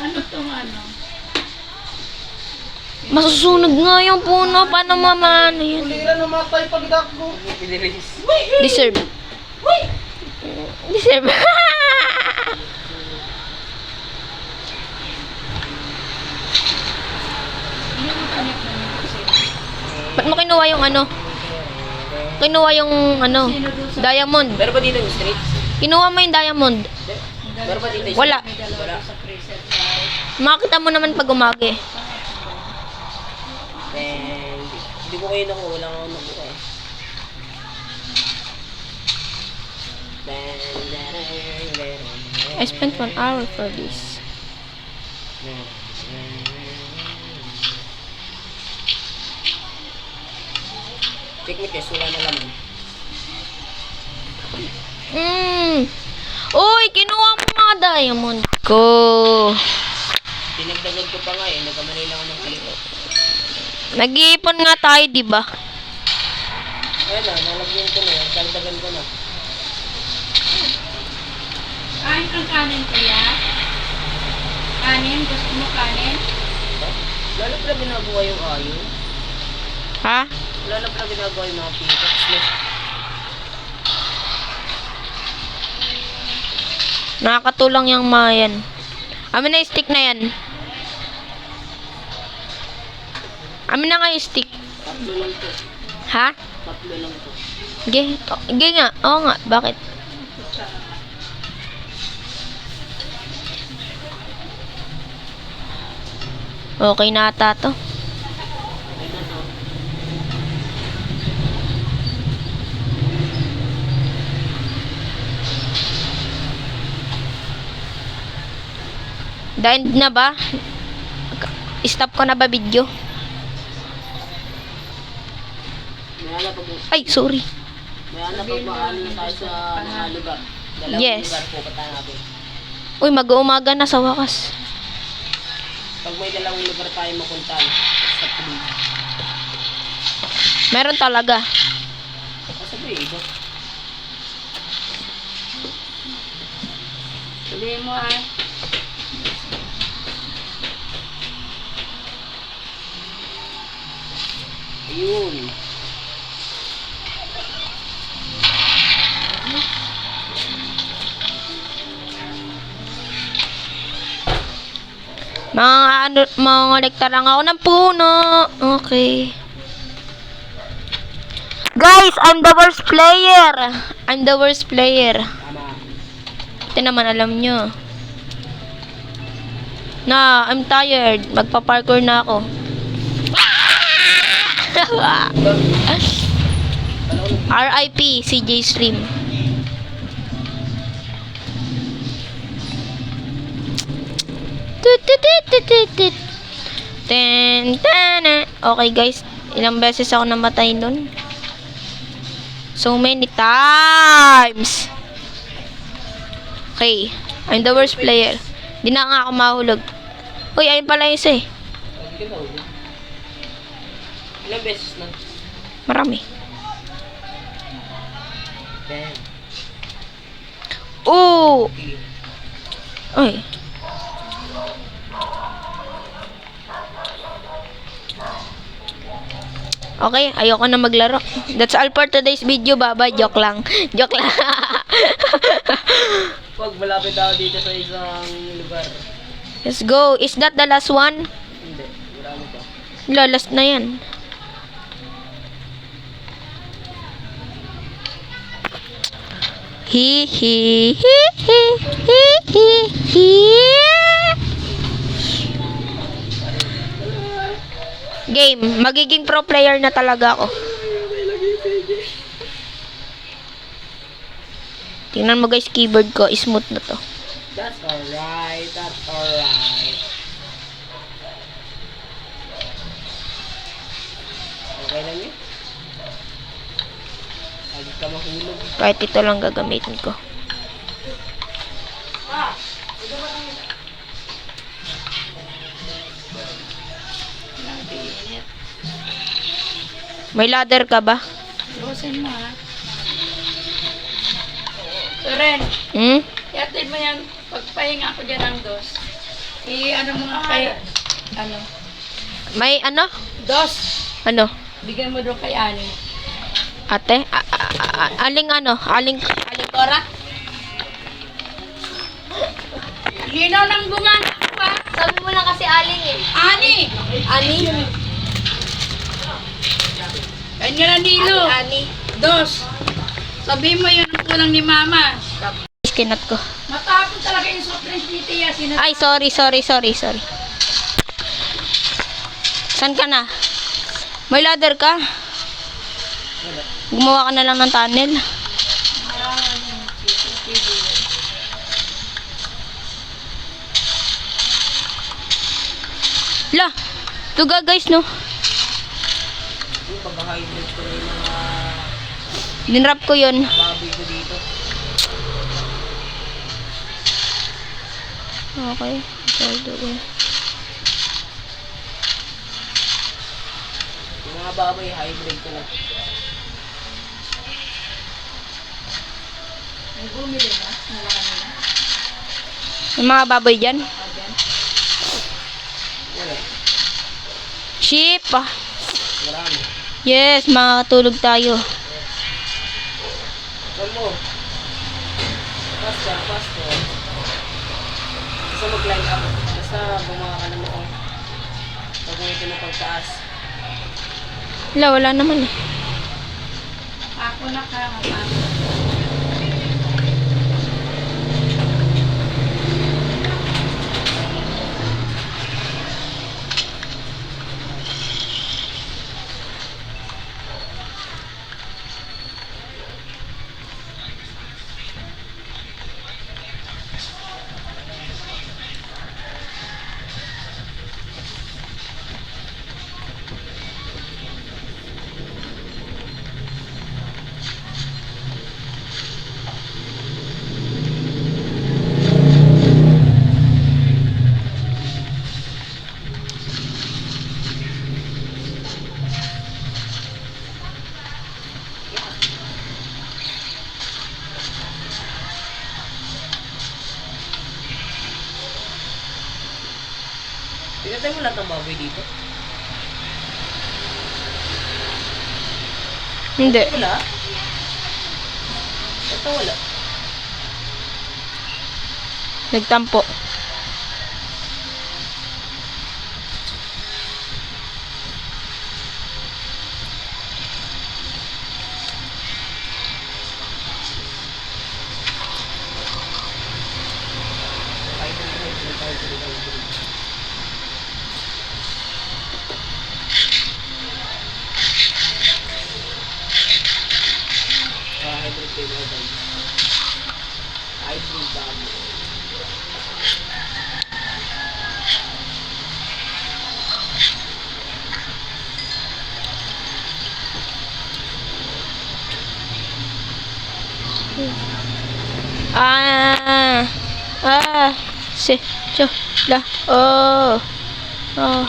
Ano tong ano? Masusunog nga yung puno. Paano mamano yan? Kulira namatay pagdakbo. Pinilis. Deserve. Deserve. Ba't mo kinuha yung ano? Kinuha yung ano? Diamond. Meron ba dito yung street? Kinuha mo yung diamond. Meron ba dito yung Wala. street? Wala. Makita mo naman pag umagi. Then, hindi ko kayo nakuha. Wala akong nakuha eh. I spent 1 hour for this. Check mo chest. Wala na laman. Uy, kinuha mo mga diamond ko. Pinagdagan ko pa nga eh. Nagkamali lang ako ng kalito. Nag-iipon nga tayo, di ba? Ayan na. Nalagyan ko na yan. Dagdagan ko na. Kain kang kanin kaya? Kanin? Gusto mo kanin? Wala na pala ginagawa yung ayo. Ha? Wala na pala ginagawa yung mga pickaxe na. Nakakatulong yung mga yan. Amin na yung stick na yan. Amin na nga yung stick. Tatlo lang to. Ha? Tatlo lang to. Ge nga. Oo nga. Bakit? Okay na ata to. Ito to. Dahil na ba? Stop ko na ba video? May alam pag Ay, sorry. maano na tayo sa mga lugar. Dalawang Yes. lugar pupunta natin. Uy, mag-uumaga na sa wakas. Pag may dalawang lugar tayo mapuntahan sa pulis. Meron talaga. Sabi iba. Sabihin mo ah. Ayun. Mangolekta lang ako ng puno. Okay. Guys, I'm the worst player. I'm the worst player. Tama. Ito naman alam nyo. Na, I'm tired. Magpa-parkour na ako. RIP, CJ Stream. Okay guys, ilang beses ako namatay nun. So many times. Okay, I'm the worst player. Di na nga ako mahulog. Uy, ayun pala yung isa eh. Lagi ka na ulit. Ilang beses na? Marami. Damn. Oh! Uy. Okay, ayoko na maglaro. That's all for today's video, baba. Joke lang. Joke lang. Pag malapit ako dito sa isang lugar. Let's go. Is that the last one? Hindi, marami pa. Last na yan. Hi hi hi hi hi hi hi. Game, magiging pro player na talaga ako. Tingnan mo guys, keyboard ko, smooth na to. That's alright, that's alright. Okay lang yun? Lagi ka mahulog. Kahit ito lang gagamitin ko. May ladder ka ba? Busin mo ha. So Ren, Hmm? iatid mo yan. Pagpahinga ko dyan ng dos. Ano mo nga kay, May ano? dos. Ano? Bigyan mo doon kay Ani. Ate? Aling ano? Aling Cora? Linaw ng bunga pa. Sabi mo lang kasi aling eh. Ani! Ani? Kanya na nilo. Ani. Dos. Sabihin mo yun ang kulang ni Mama. Kinat ko. Matapos talaga yung soft drinks ni Tia. Ay, sorry. San ka na? May ladder ka? Gumawa ka na lang ng tunnel. La, tuga guys no. Yung pag-hybrid ko na yung mga Dinrap ko yun. baboy ko dito. Okay. Yung mga baboy, hybrid ko na. Yung mga baboy dyan. Wala. Sheep. Marami. Yes, makakatulog tayo. Saan mo? Pasto. Basta mag-line up. Basta gumawa ka ng mukhang pag-uwitin ng pagtaas. Wala naman eh. Ako na ka. Mama. Pinatay mo lahat ng baboy dito? Hindi. Wala. Ito wala. Nagtampo. mga guys. Hybrid baboy. Si, la, oh, oh.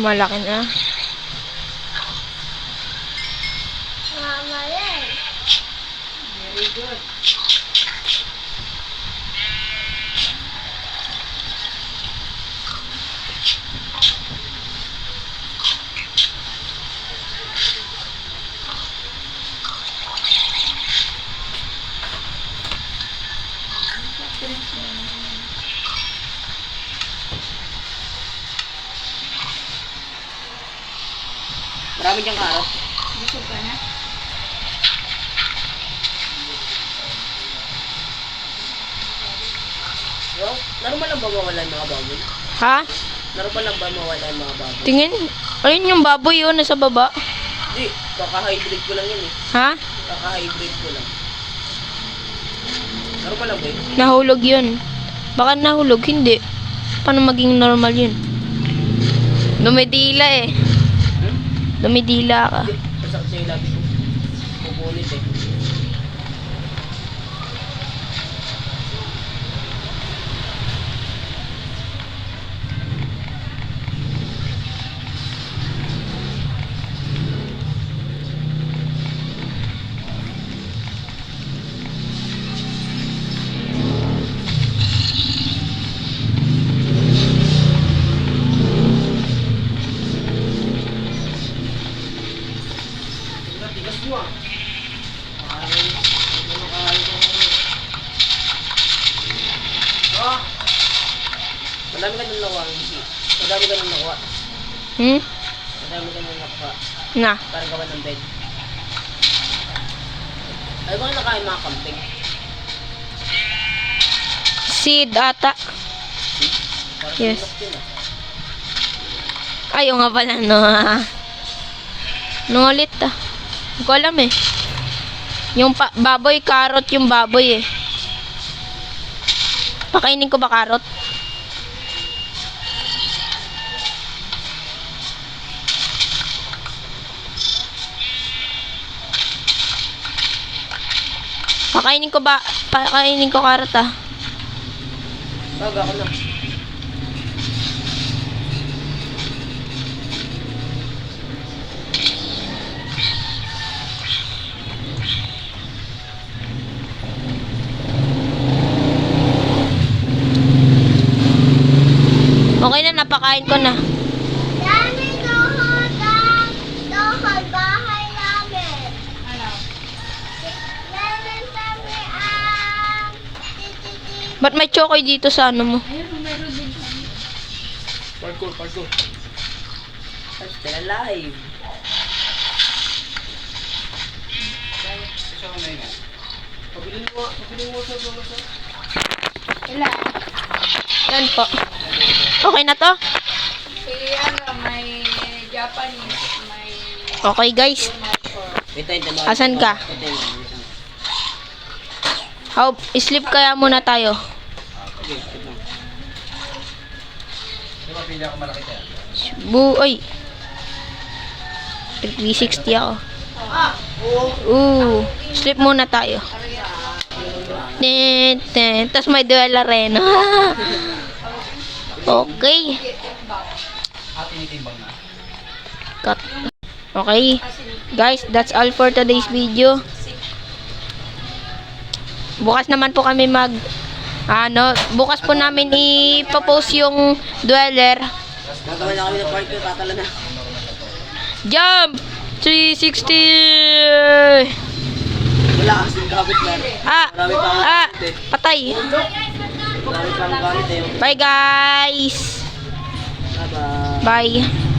Malaki na. Very good. Marami diyang karot. Busog ka na? Well, normal lang ba mawala yung mga baboy? Ha? Normal lang ba mawala yung mga baboy? Tingin. Ayun yung baboy yun, nasa baba. Hindi, kaka-hybrid ko lang yun eh. Ha? Kaka-hybrid ko lang. Normal lang ba yun? Nahulog yun. Baka nahulog, hindi. Paano maging normal yun? Dumidila eh. Hmm? Dumidila ka. Hindi, basta kasi lagi ko. Pupunit eh. Tigas mo ah. Madami ka nang nakuha. Madami ka nang nakuha. Hmm? Madami ka nang nakuha. Na. Para gawa ng bed. Ay, bakit nakain mga kambing? Seed ata. Para Yes. sa yun ah. Ay, oo nga pala, no. Nung ulit ah. Hindi ko alam eh. Yung baboy, carrot yung baboy eh. Pakainin ko ba carrot? Pakainin ko carrot ah. Baga ako na. Okay na, napakain ko na. Dami dohon bahay namin. Ano? Meron kami tititi. Ba't may chokoy dito sa ano mo? Ayun, meron din kami. Parkour, parkour. I'm still alive. Isa ko na yun ah. Pabilin mo sa lolo sa. Ilan? Yan po. Okay na to? Si ano, may Japanese, may Okay guys. Wait, wait, Asan ka? How, sleep kaya muna tayo. Okay, wait lang. Di ba pili ako malaki kaya? Oy. 360 ako. Sleep muna tayo. Tapos may duel arena. Okay. At tinitimbang na. Cut. Okay. Guys, that's all for today's video. Bukas naman po kami bukas po namin ipopost yung dweller. Gagawin na kami ng part 2, tatala na. Jump! 360! Wala kasing gamit na. Marami pa nga gamit eh. Patay. Marami pa ang gamit eh. Bye guys! Bye-bye. Bye.